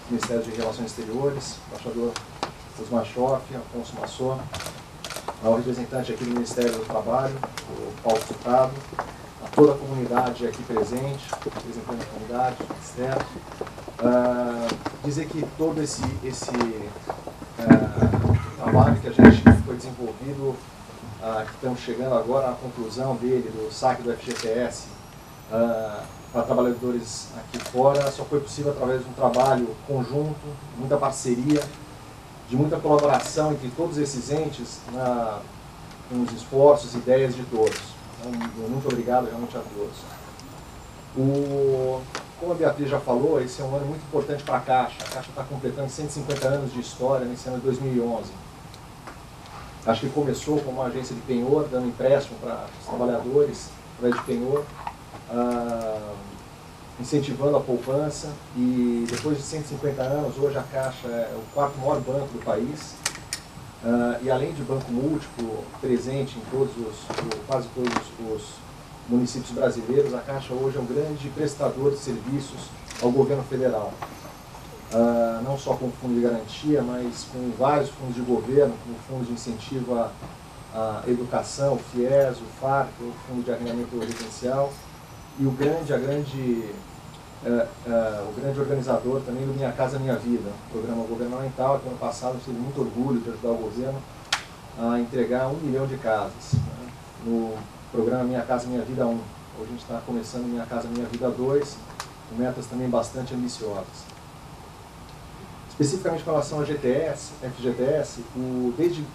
Ministério de Relações Exteriores, o embaixador Osmar Schoff, Afonso Massot, ao representante aqui do Ministério do Trabalho, o Paulo Furtado, a toda a comunidade aqui presente, representante da comunidade, do Ministério. Dizer que todo esse trabalho que a gente foi desenvolvido, que estamos chegando agora à conclusão dele, do saque do FGTS para trabalhadores aqui fora, só foi possível através de um trabalho conjunto, muita parceria, de muita colaboração entre todos esses entes, com os esforços e ideias de todos. Então, muito obrigado realmente a todos. Como a Beatriz já falou, esse é um ano muito importante para a Caixa. A Caixa está completando 150 anos de história nesse ano de 2011. Acho que começou como uma agência de penhor, dando empréstimo para os trabalhadores, através de penhor, incentivando a poupança. E depois de 150 anos, hoje a Caixa é o quarto maior banco do país. E além de banco múltiplo, presente em quase todos os municípios brasileiros, a Caixa hoje é um grande prestador de serviços ao governo federal. Não só com o fundo de garantia, mas com vários fundos de governo, como o fundo de incentivo à educação, o FIES, o FARC, o fundo de arrendamento residencial, e o grande organizador também do Minha Casa Minha Vida, um programa governamental que ano passado eu tive muito orgulho de ajudar o governo a entregar 1 milhão de casas, né, no programa Minha Casa Minha Vida 1. Hoje a gente está começando Minha Casa Minha Vida 2, com metas também bastante ambiciosas. Especificamente com relação ao FGTS, desde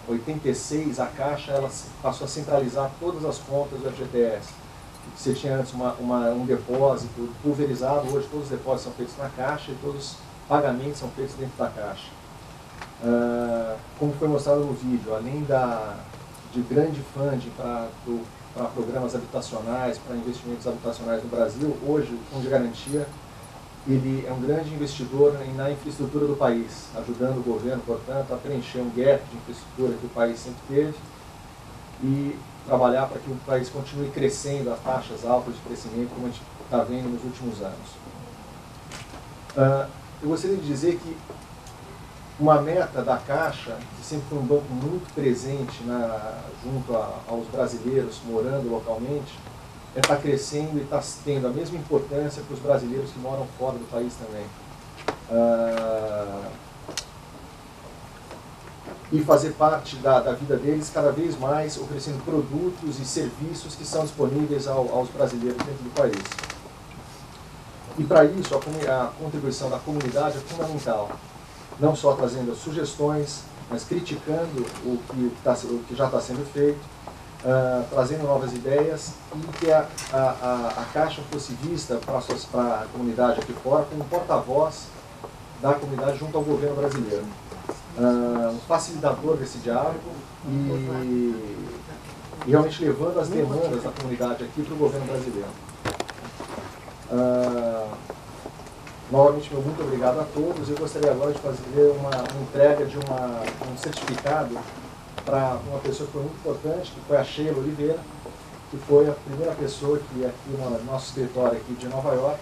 86, a Caixa ela passou a centralizar todas as contas do FGTS. Você tinha antes um depósito pulverizado, hoje todos os depósitos são feitos na Caixa e todos os pagamentos são feitos dentro da Caixa. Como foi mostrado no vídeo, além de grande funding para programas habitacionais, para investimentos habitacionais no Brasil, hoje o Fundo de Garantia ele é um grande investidor na infraestrutura do país, ajudando o governo, portanto, a preencher um gap de infraestrutura que o país sempre teve e trabalhar para que o país continue crescendo a taxas altas de crescimento, como a gente está vendo nos últimos anos. Eu gostaria de dizer que uma meta da Caixa, que sempre foi um banco muito presente junto aos brasileiros morando localmente, é estar crescendo e estar tendo a mesma importância para os brasileiros que moram fora do país também. E fazer parte da vida deles cada vez mais, oferecendo produtos e serviços que são disponíveis aos brasileiros dentro do país. E para isso, a contribuição da comunidade é fundamental. Não só trazendo sugestões, mas criticando o que já está sendo feito, trazendo novas ideias e que a Caixa fosse vista para a comunidade aqui fora como porta-voz da comunidade junto ao governo brasileiro. Um facilitador desse diálogo e realmente levando as demandas da comunidade aqui para o governo brasileiro. Novamente, meu muito obrigado a todos. Eu gostaria agora de fazer uma entrega de um certificado para uma pessoa que foi muito importante, que foi a Sheila Oliveira, que foi a primeira pessoa que aqui no nosso escritório aqui de Nova York,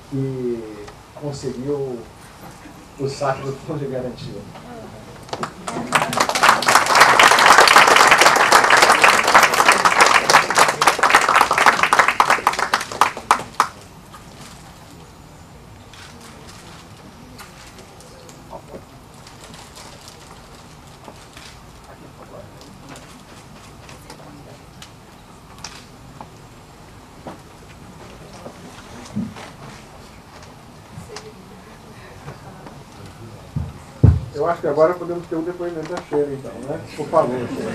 que conseguiu o saque do Fundo de Garantia. Eu acho que agora podemos ter um depoimento da Sheila, então, né? Por favor, Sheila.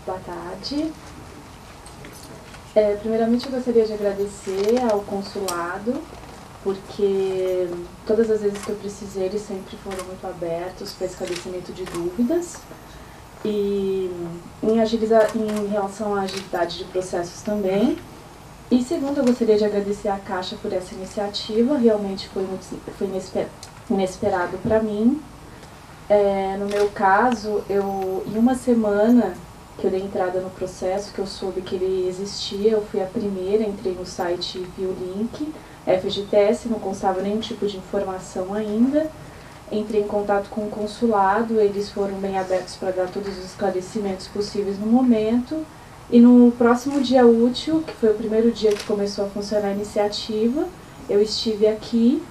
Boa tarde. Primeiramente, eu gostaria de agradecer ao consulado, porque todas as vezes que eu precisei, eles sempre foram muito abertos para esclarecimento de dúvidas. E em relação à agilidade de processos também. E segundo, eu gostaria de agradecer à Caixa por essa iniciativa, realmente foi inesperado para mim. No meu caso, em uma semana que eu dei entrada no processo, que eu soube que ele existia, eu fui a primeira, entrei no site e vi o link, FGTS, não constava nenhum tipo de informação ainda. Entrei em contato com o consulado, eles foram bem abertos para dar todos os esclarecimentos possíveis no momento. E no próximo dia útil, que foi o primeiro dia que começou a funcionar a iniciativa, eu estive aqui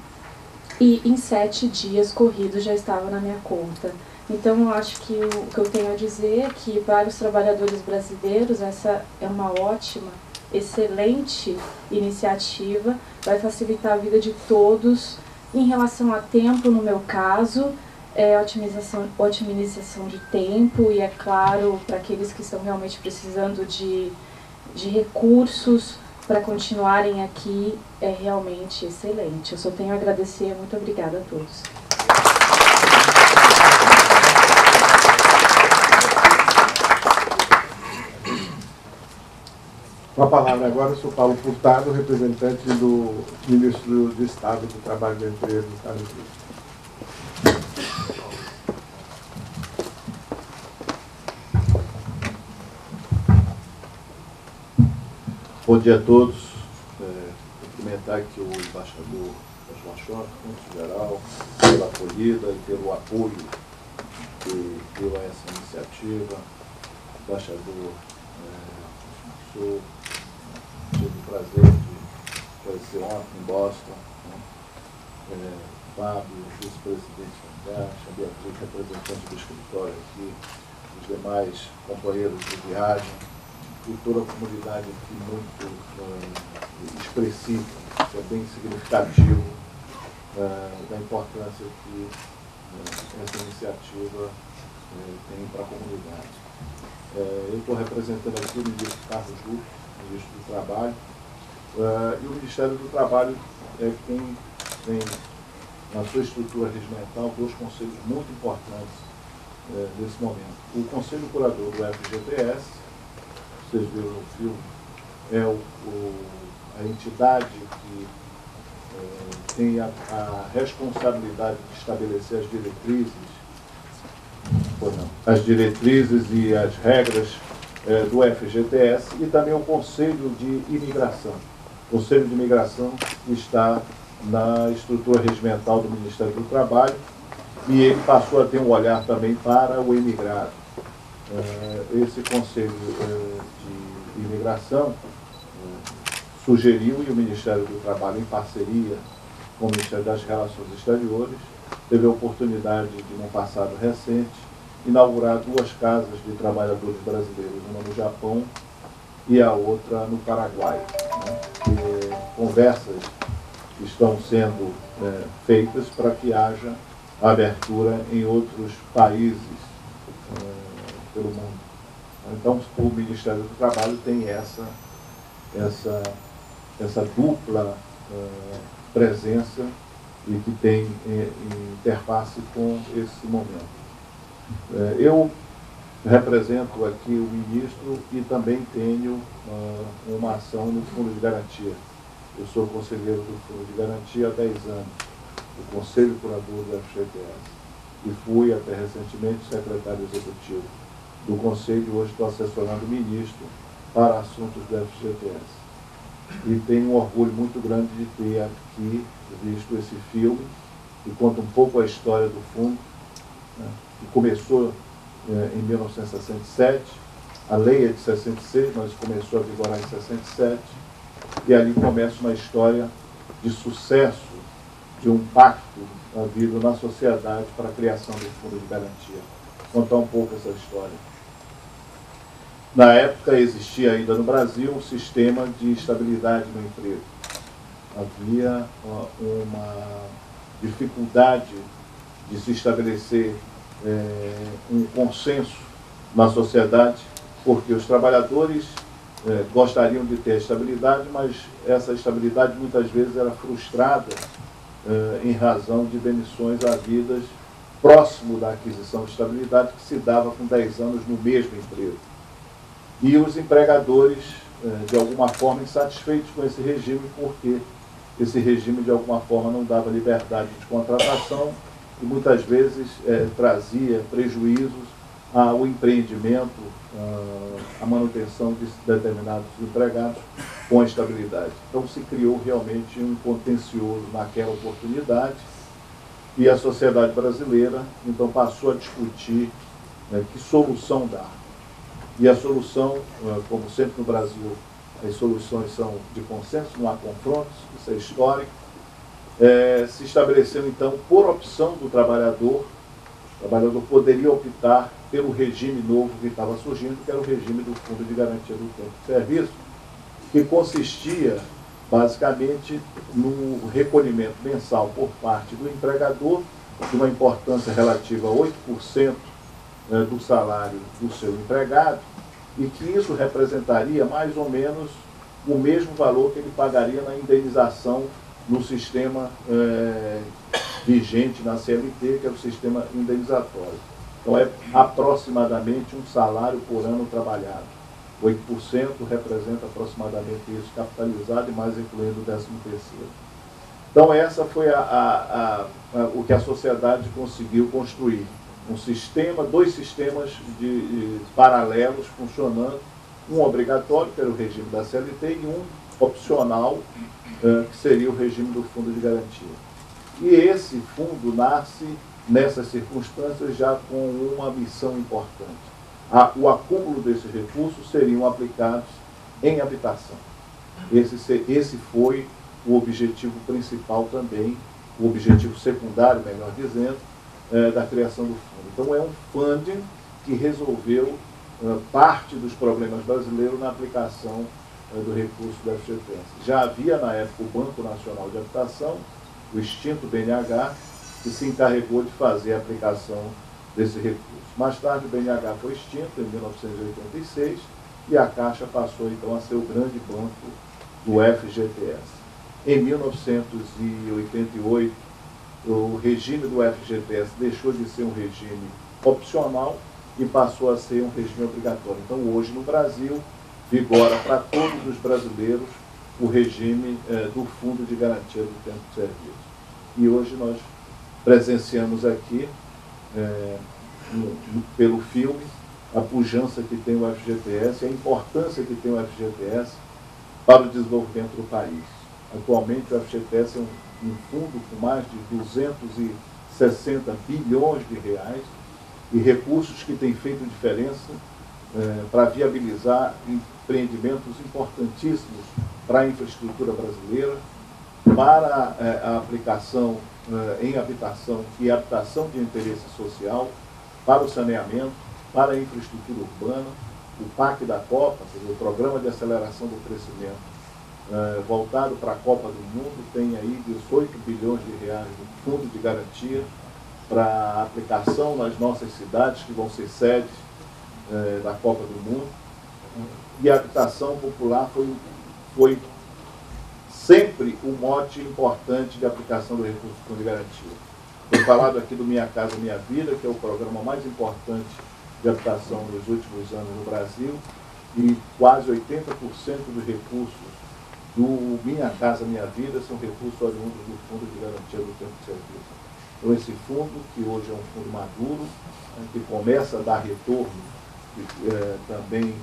e em 7 dias corridos já estava na minha conta. Então eu acho que o que eu tenho a dizer é que para os trabalhadores brasileiros essa é uma ótima, excelente iniciativa, vai facilitar a vida de todos. Em relação a tempo, no meu caso, otimização de tempo e, é claro, para aqueles que estão realmente precisando de recursos para continuarem aqui, é realmente excelente. Eu só tenho a agradecer. Muito obrigada a todos. Com a palavra agora, eu sou Paulo Furtado, representante do Ministro do Estado do Trabalho e do Emprego do Estado do Rio. Bom dia a todos. Cumprimentar aqui o embaixador João Chora, consul-geral, pela acolhida e pelo apoio que deu a essa iniciativa. Embaixador, tive o prazer de conhecer ontem em Boston, Fábio, vice-presidente da Caixa, Beatriz, representante do escritório aqui, os demais companheiros de viagem e toda a comunidade aqui muito expressiva, é bem significativo da importância que essa iniciativa tem para a comunidade. Eu estou representando aqui o ministro Carlos Duque, ministro do Trabalho, e o Ministério do Trabalho é quem tem na sua estrutura regimental dois conselhos muito importantes nesse momento. O Conselho Curador do FGTS, vocês viram no filme, é a entidade que tem a responsabilidade de estabelecer as diretrizes e as regras do FGTS, e também o Conselho de Imigração. O Conselho de Imigração está na estrutura regimental do Ministério do Trabalho, e ele passou a ter um olhar também para o imigrado. Esse Conselho de Imigração sugeriu, e o Ministério do Trabalho, em parceria com o Ministério das Relações Exteriores, teve a oportunidade de, num passado recente, inaugurar 2 casas de trabalhadores brasileiros, uma no Japão e a outra no Paraguai. Conversas estão sendo feitas para que haja abertura em outros países pelo mundo. Então, o Ministério do Trabalho tem essa dupla presença e que tem interface com esse momento. Eu represento aqui o ministro e também tenho uma ação no Fundo de Garantia. Eu sou conselheiro do Fundo de Garantia há 10 anos, do Conselho Curador do FGTS, e fui até recentemente secretário executivo do Conselho. Hoje estou assessorando o ministro para assuntos do FGTS. E tenho um orgulho muito grande de ter aqui visto esse filme, que conta um pouco a história do fundo, né, que começou em 1967, a lei é de 66, mas começou a vigorar em 67, e ali começa uma história de sucesso, de um pacto havido na sociedade para a criação do Fundo de Garantia. Vou contar um pouco essa história. Na época existia ainda no Brasil um sistema de estabilidade no emprego. Havia uma dificuldade de se estabelecer um consenso na sociedade, porque os trabalhadores gostariam de ter estabilidade, mas essa estabilidade muitas vezes era frustrada em razão de demissões havidas próximo da aquisição de estabilidade, que se dava com 10 anos no mesmo emprego. E os empregadores, de alguma forma, insatisfeitos com esse regime, porque esse regime, de alguma forma, não dava liberdade de contratação e muitas vezes trazia prejuízos ao empreendimento, à manutenção de determinados empregados com a estabilidade. Então se criou realmente um contencioso naquela oportunidade, e a sociedade brasileira então passou a discutir que solução dar. E a solução, como sempre no Brasil, as soluções são de consenso, não há confrontos, isso é histórico. Se estabeleceu, então, por opção do trabalhador, o trabalhador poderia optar pelo regime novo que estava surgindo, que era o regime do Fundo de Garantia do Tempo de Serviço, que consistia, basicamente, no recolhimento mensal por parte do empregador, de uma importância relativa a 8% do salário do seu empregado, e que isso representaria mais ou menos o mesmo valor que ele pagaria na indenização no sistema vigente na CLT, que é o sistema indenizatório. Então é aproximadamente um salário por ano trabalhado. 8% representa aproximadamente isso capitalizado, e mais incluindo o 13º. Então essa foi o que a sociedade conseguiu construir. Um sistema, 2 sistemas paralelos funcionando, um obrigatório, que era o regime da CLT, e um opcional, que seria o regime do Fundo de Garantia. E esse fundo nasce, nessas circunstâncias, já com uma missão importante. O acúmulo desses recursos seriam aplicados em habitação. Esse foi o objetivo principal também, o objetivo secundário, melhor dizendo, da criação do fundo. Então é um funding que resolveu parte dos problemas brasileiros na aplicação do recurso do FGTS. Já havia, na época, o Banco Nacional de Habitação, o extinto BNH, que se encarregou de fazer a aplicação desse recurso. Mais tarde, o BNH foi extinto, em 1986, e a Caixa passou, então, a ser o grande banco do FGTS. Em 1988, o regime do FGTS deixou de ser um regime opcional e passou a ser um regime obrigatório. Então, hoje, no Brasil, vigora para todos os brasileiros o regime do Fundo de Garantia do Tempo de Serviço. E hoje nós presenciamos aqui, pelo filme, a pujança que tem o FGTS, a importância que tem o FGTS para o desenvolvimento do país. Atualmente, o FGTS é um fundo com mais de 260 bilhões de reais e recursos que têm feito diferença para viabilizar empreendimentos importantíssimos para a infraestrutura brasileira, para a aplicação em habitação e habitação de interesse social, para o saneamento, para a infraestrutura urbana, o PAC da Copa, o Programa de Aceleração do Crescimento, voltado para a Copa do Mundo, tem aí 18 bilhões de reais de fundo de garantia para a aplicação nas nossas cidades, que vão ser sedes da Copa do Mundo. E a habitação popular foi sempre um mote importante de aplicação do recurso do Fundo de Garantia. Foi falado aqui do Minha Casa Minha Vida, que é o programa mais importante de habitação nos últimos anos no Brasil, e quase 80% dos recursos do Minha Casa Minha Vida são recursos oriundos do Fundo de Garantia do Tempo de Serviço. Então, esse fundo, que hoje é um fundo maduro, que começa a dar retorno, também,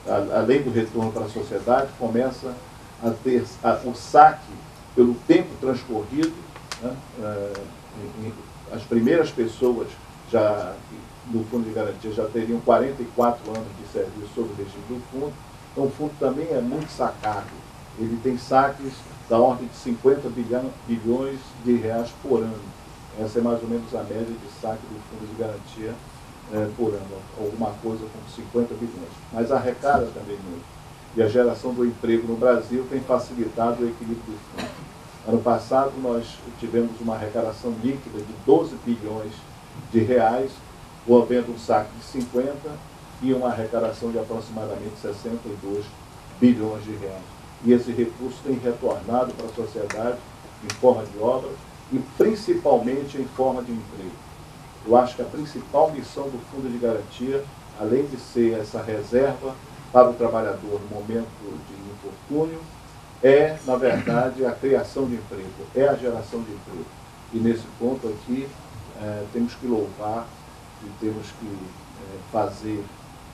além do retorno para a sociedade, começa a ter o saque pelo tempo transcorrido, né? As primeiras pessoas já do Fundo de Garantia já teriam 44 anos de serviço sob o regime do fundo. Então, o fundo também é muito sacado. Ele tem saques da ordem de 50 bilhões de reais por ano. Essa é mais ou menos a média de saque do Fundo de Garantia por ano, alguma coisa como 50 bilhões. Mas arrecada também muito. E a geração do emprego no Brasil tem facilitado o equilíbrio do fundo. Ano passado, nós tivemos uma arrecadação líquida de 12 bilhões de reais, havendo um saque de 50 e uma arrecadação de aproximadamente 62 bilhões de reais. E esse recurso tem retornado para a sociedade em forma de obra e principalmente em forma de emprego. Eu acho que a principal missão do Fundo de Garantia, além de ser essa reserva para o trabalhador no momento de infortúnio, é, na verdade, a criação de emprego, é a geração de emprego. E nesse ponto aqui, temos que louvar e temos que fazer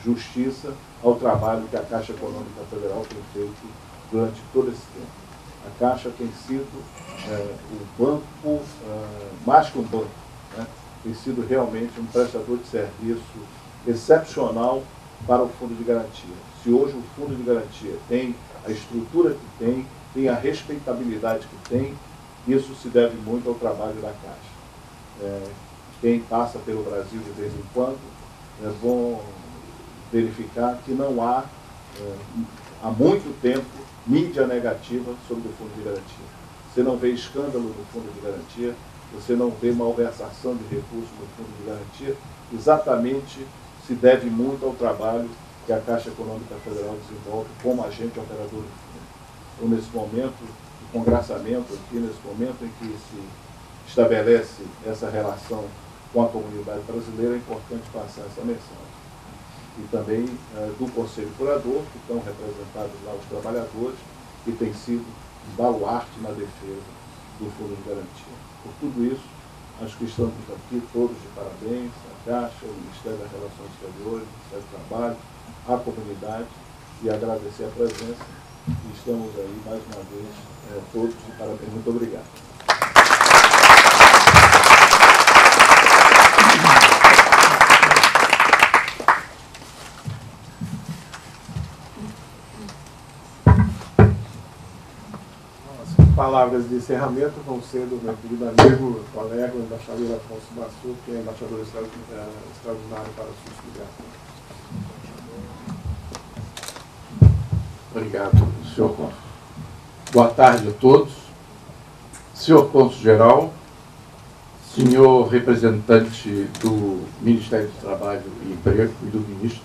justiça ao trabalho que a Caixa Econômica Federal tem feito durante todo esse tempo. A Caixa tem sido o banco, mais que um banco, né? Tem sido realmente um prestador de serviço excepcional para o Fundo de Garantia. Se hoje o Fundo de Garantia tem a estrutura que tem a respeitabilidade que tem, isso se deve muito ao trabalho da Caixa. Quem passa pelo Brasil de vez em quando vão verificar que não há, há muito tempo, mídia negativa sobre o Fundo de Garantia. Você não vê escândalo no Fundo de Garantia, você não vê malversação de recursos no Fundo de Garantia, exatamente se deve muito ao trabalho que a Caixa Econômica Federal desenvolve como agente operador do fundo. Então, nesse momento de congraçamento aqui, nesse momento em que se estabelece essa relação com a comunidade brasileira, é importante passar essa mensagem. E também do Conselho Curador, que estão representados lá os trabalhadores, que tem sido um baluarte na defesa do Fundo de Garantia. Por tudo isso, acho que estamos aqui todos de parabéns, a Caixa, o Ministério das Relações Exteriores, o Ministério do Trabalho, a comunidade, e agradecer a presença. E estamos aí, mais uma vez, todos de parabéns. Muito obrigado. palavras de encerramento vão ser do meu querido amigo, colega, o embaixador Afonso Bassu, que é embaixador extraordinário para o Sul de Migração. Obrigado, senhor cônsul. Boa tarde a todos. Senhor cônsul-geral, senhor representante do Ministério do Trabalho e Emprego e do ministro,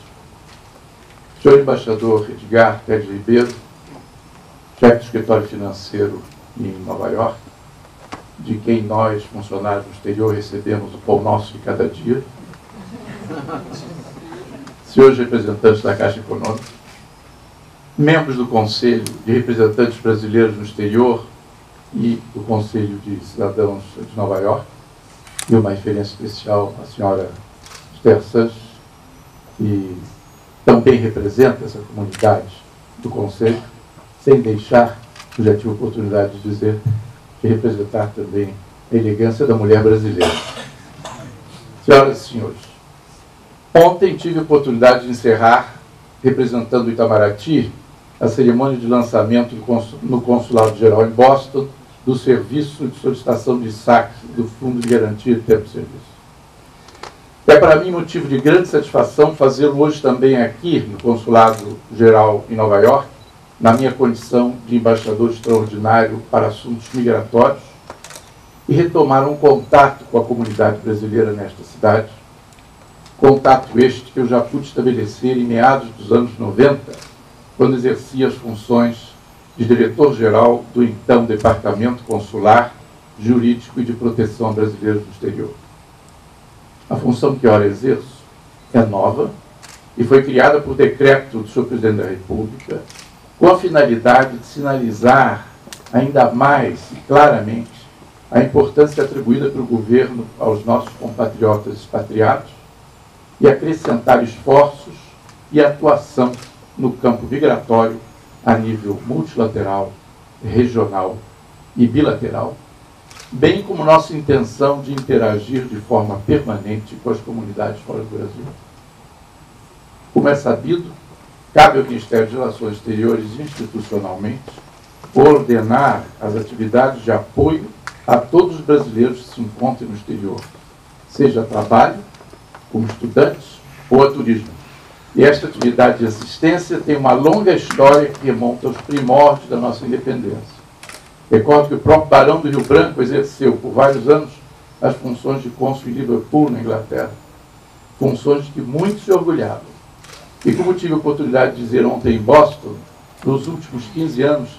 senhor embaixador Edgar Pérez Ribeiro, chefe do escritório financeiro em Nova York, de quem nós, funcionários do exterior, recebemos o pão nosso de cada dia, senhores representantes da Caixa Econômica, membros do Conselho de Representantes Brasileiros no Exterior e do Conselho de Cidadãos de Nova York, e uma referência especial à senhora Esther Sanches, que também representa essa comunidade do Conselho, sem deixar, eu já tive a oportunidade de dizer, de representar também a elegância da mulher brasileira. Senhoras e senhores, ontem tive a oportunidade de encerrar, representando o Itamaraty, a cerimônia de lançamento no Consulado-Geral em Boston do Serviço de Solicitação de Saque do Fundo de Garantia de Tempo de Serviço. É para mim motivo de grande satisfação fazê-lo hoje também aqui no Consulado-Geral em Nova York, na minha condição de embaixador extraordinário para assuntos migratórios, e retomar um contato com a comunidade brasileira nesta cidade, contato este que eu já pude estabelecer em meados dos anos 90, quando exercia as funções de diretor-geral do então Departamento Consular, Jurídico e de Proteção a Brasileiros no Exterior. A função que ora exerço é nova e foi criada por decreto do senhor Presidente da República com a finalidade de sinalizar ainda mais e claramente a importância atribuída pelo governo aos nossos compatriotas expatriados e acrescentar esforços e atuação no campo migratório a nível multilateral, regional e bilateral, bem como nossa intenção de interagir de forma permanente com as comunidades fora do Brasil. Como é sabido, cabe ao Ministério de Relações Exteriores institucionalmente coordenar as atividades de apoio a todos os brasileiros que se encontrem no exterior, seja a trabalho, como estudantes ou a turismo. E esta atividade de assistência tem uma longa história que remonta aos primórdios da nossa independência. Recordo que o próprio Barão do Rio Branco exerceu por vários anos as funções de cônsul em Liverpool, na Inglaterra. Funções de que muitos se orgulhavam. E como tive a oportunidade de dizer ontem em Boston, nos últimos 15 anos,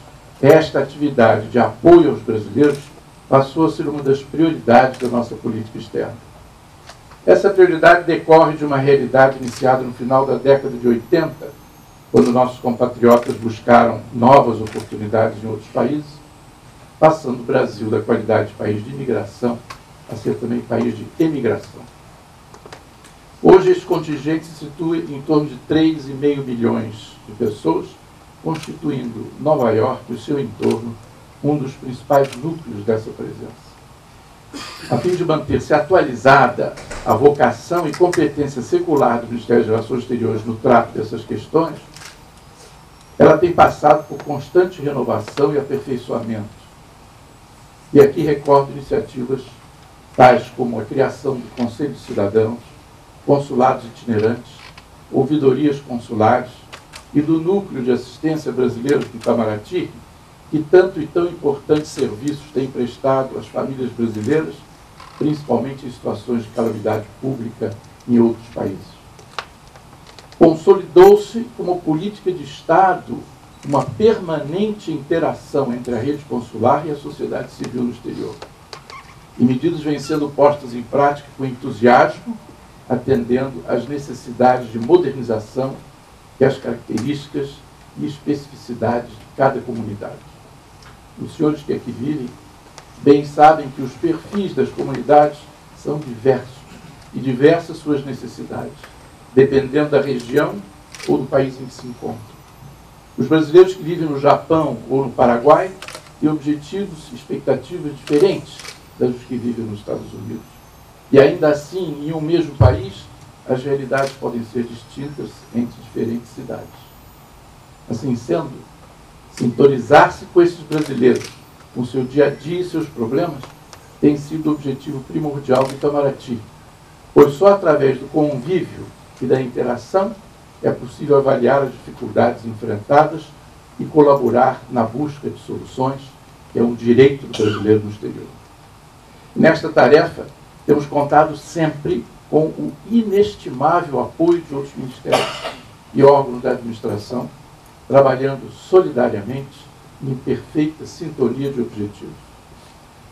esta atividade de apoio aos brasileiros passou a ser uma das prioridades da nossa política externa. Essa prioridade decorre de uma realidade iniciada no final da década de 80, quando nossos compatriotas buscaram novas oportunidades em outros países, passando o Brasil da qualidade de país de imigração a ser também país de emigração. Hoje, esse contingente se situa em torno de 3,5 milhões de pessoas, constituindo Nova York e o seu entorno um dos principais núcleos dessa presença. A fim de manter-se atualizada a vocação e competência secular do Ministério das Relações Exteriores no trato dessas questões, ela tem passado por constante renovação e aperfeiçoamento. E aqui recordo iniciativas tais como a criação do Conselho de Cidadãos, consulados itinerantes, ouvidorias consulares e do Núcleo de Assistência Brasileiro do Itamaraty, que tanto e tão importantes serviços tem prestado às famílias brasileiras, principalmente em situações de calamidade pública em outros países. Consolidou-se como política de Estado uma permanente interação entre a rede consular e a sociedade civil no exterior. E medidas vêm sendo postas em prática com entusiasmo, atendendo às necessidades de modernização e às características e especificidades de cada comunidade. Os senhores que aqui vivem bem sabem que os perfis das comunidades são diversos e diversas suas necessidades, dependendo da região ou do país em que se encontram. Os brasileiros que vivem no Japão ou no Paraguai têm objetivos e expectativas diferentes das que vivem nos Estados Unidos. E ainda assim, em um mesmo país, as realidades podem ser distintas entre diferentes cidades. Assim sendo, sintonizar-se com esses brasileiros com seu dia a dia e seus problemas, tem sido o objetivo primordial do Itamaraty, pois só através do convívio e da interação é possível avaliar as dificuldades enfrentadas e colaborar na busca de soluções, que é um direito do brasileiro no exterior. Nesta tarefa, temos contado sempre com o inestimável apoio de outros ministérios e órgãos da administração, trabalhando solidariamente em perfeita sintonia de objetivos.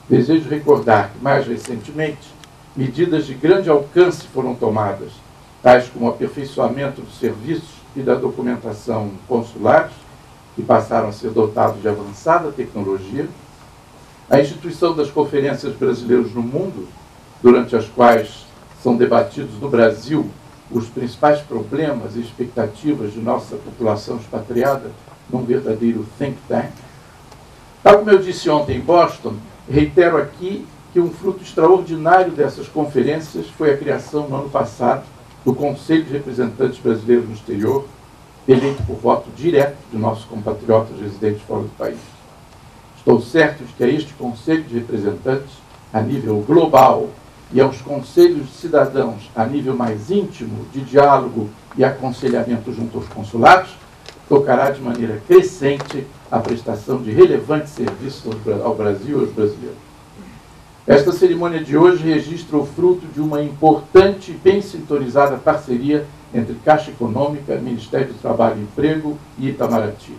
Desejo recordar que, mais recentemente, medidas de grande alcance foram tomadas, tais como o aperfeiçoamento dos serviços e da documentação consulares, que passaram a ser dotados de avançada tecnologia, a instituição das conferências brasileiras no mundo, durante as quais são debatidos no Brasil os principais problemas e expectativas de nossa população expatriada num verdadeiro think tank. Tal como eu disse ontem em Boston, reitero aqui que um fruto extraordinário dessas conferências foi a criação, no ano passado, do Conselho de Representantes Brasileiros no Exterior, eleito por voto direto de nossos compatriotas residentes fora do país. Estou certo de que a este Conselho de Representantes, a nível global, e aos conselhos de cidadãos, a nível mais íntimo, de diálogo e aconselhamento junto aos consulados, tocará de maneira crescente a prestação de relevantes serviços ao Brasil e aos brasileiros. Esta cerimônia de hoje registra o fruto de uma importante e bem sintonizada parceria entre Caixa Econômica, Ministério do Trabalho e Emprego e Itamaraty,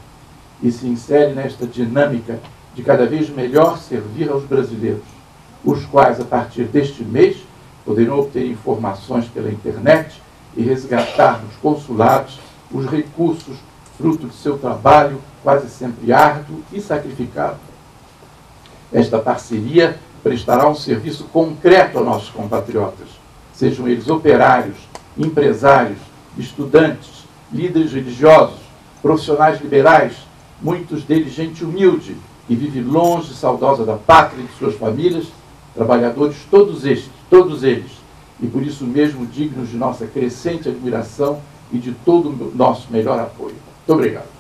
e se insere nesta dinâmica de cada vez melhor servir aos brasileiros, os quais, a partir deste mês, poderão obter informações pela internet e resgatar nos consulados os recursos fruto de seu trabalho, quase sempre árduo e sacrificado. Esta parceria prestará um serviço concreto a nossos compatriotas, sejam eles operários, empresários, estudantes, líderes religiosos, profissionais liberais, muitos deles gente humilde, que vive longe e saudosa da pátria e de suas famílias, trabalhadores todos eles, e por isso mesmo dignos de nossa crescente admiração e de todo o nosso melhor apoio. Muito obrigado.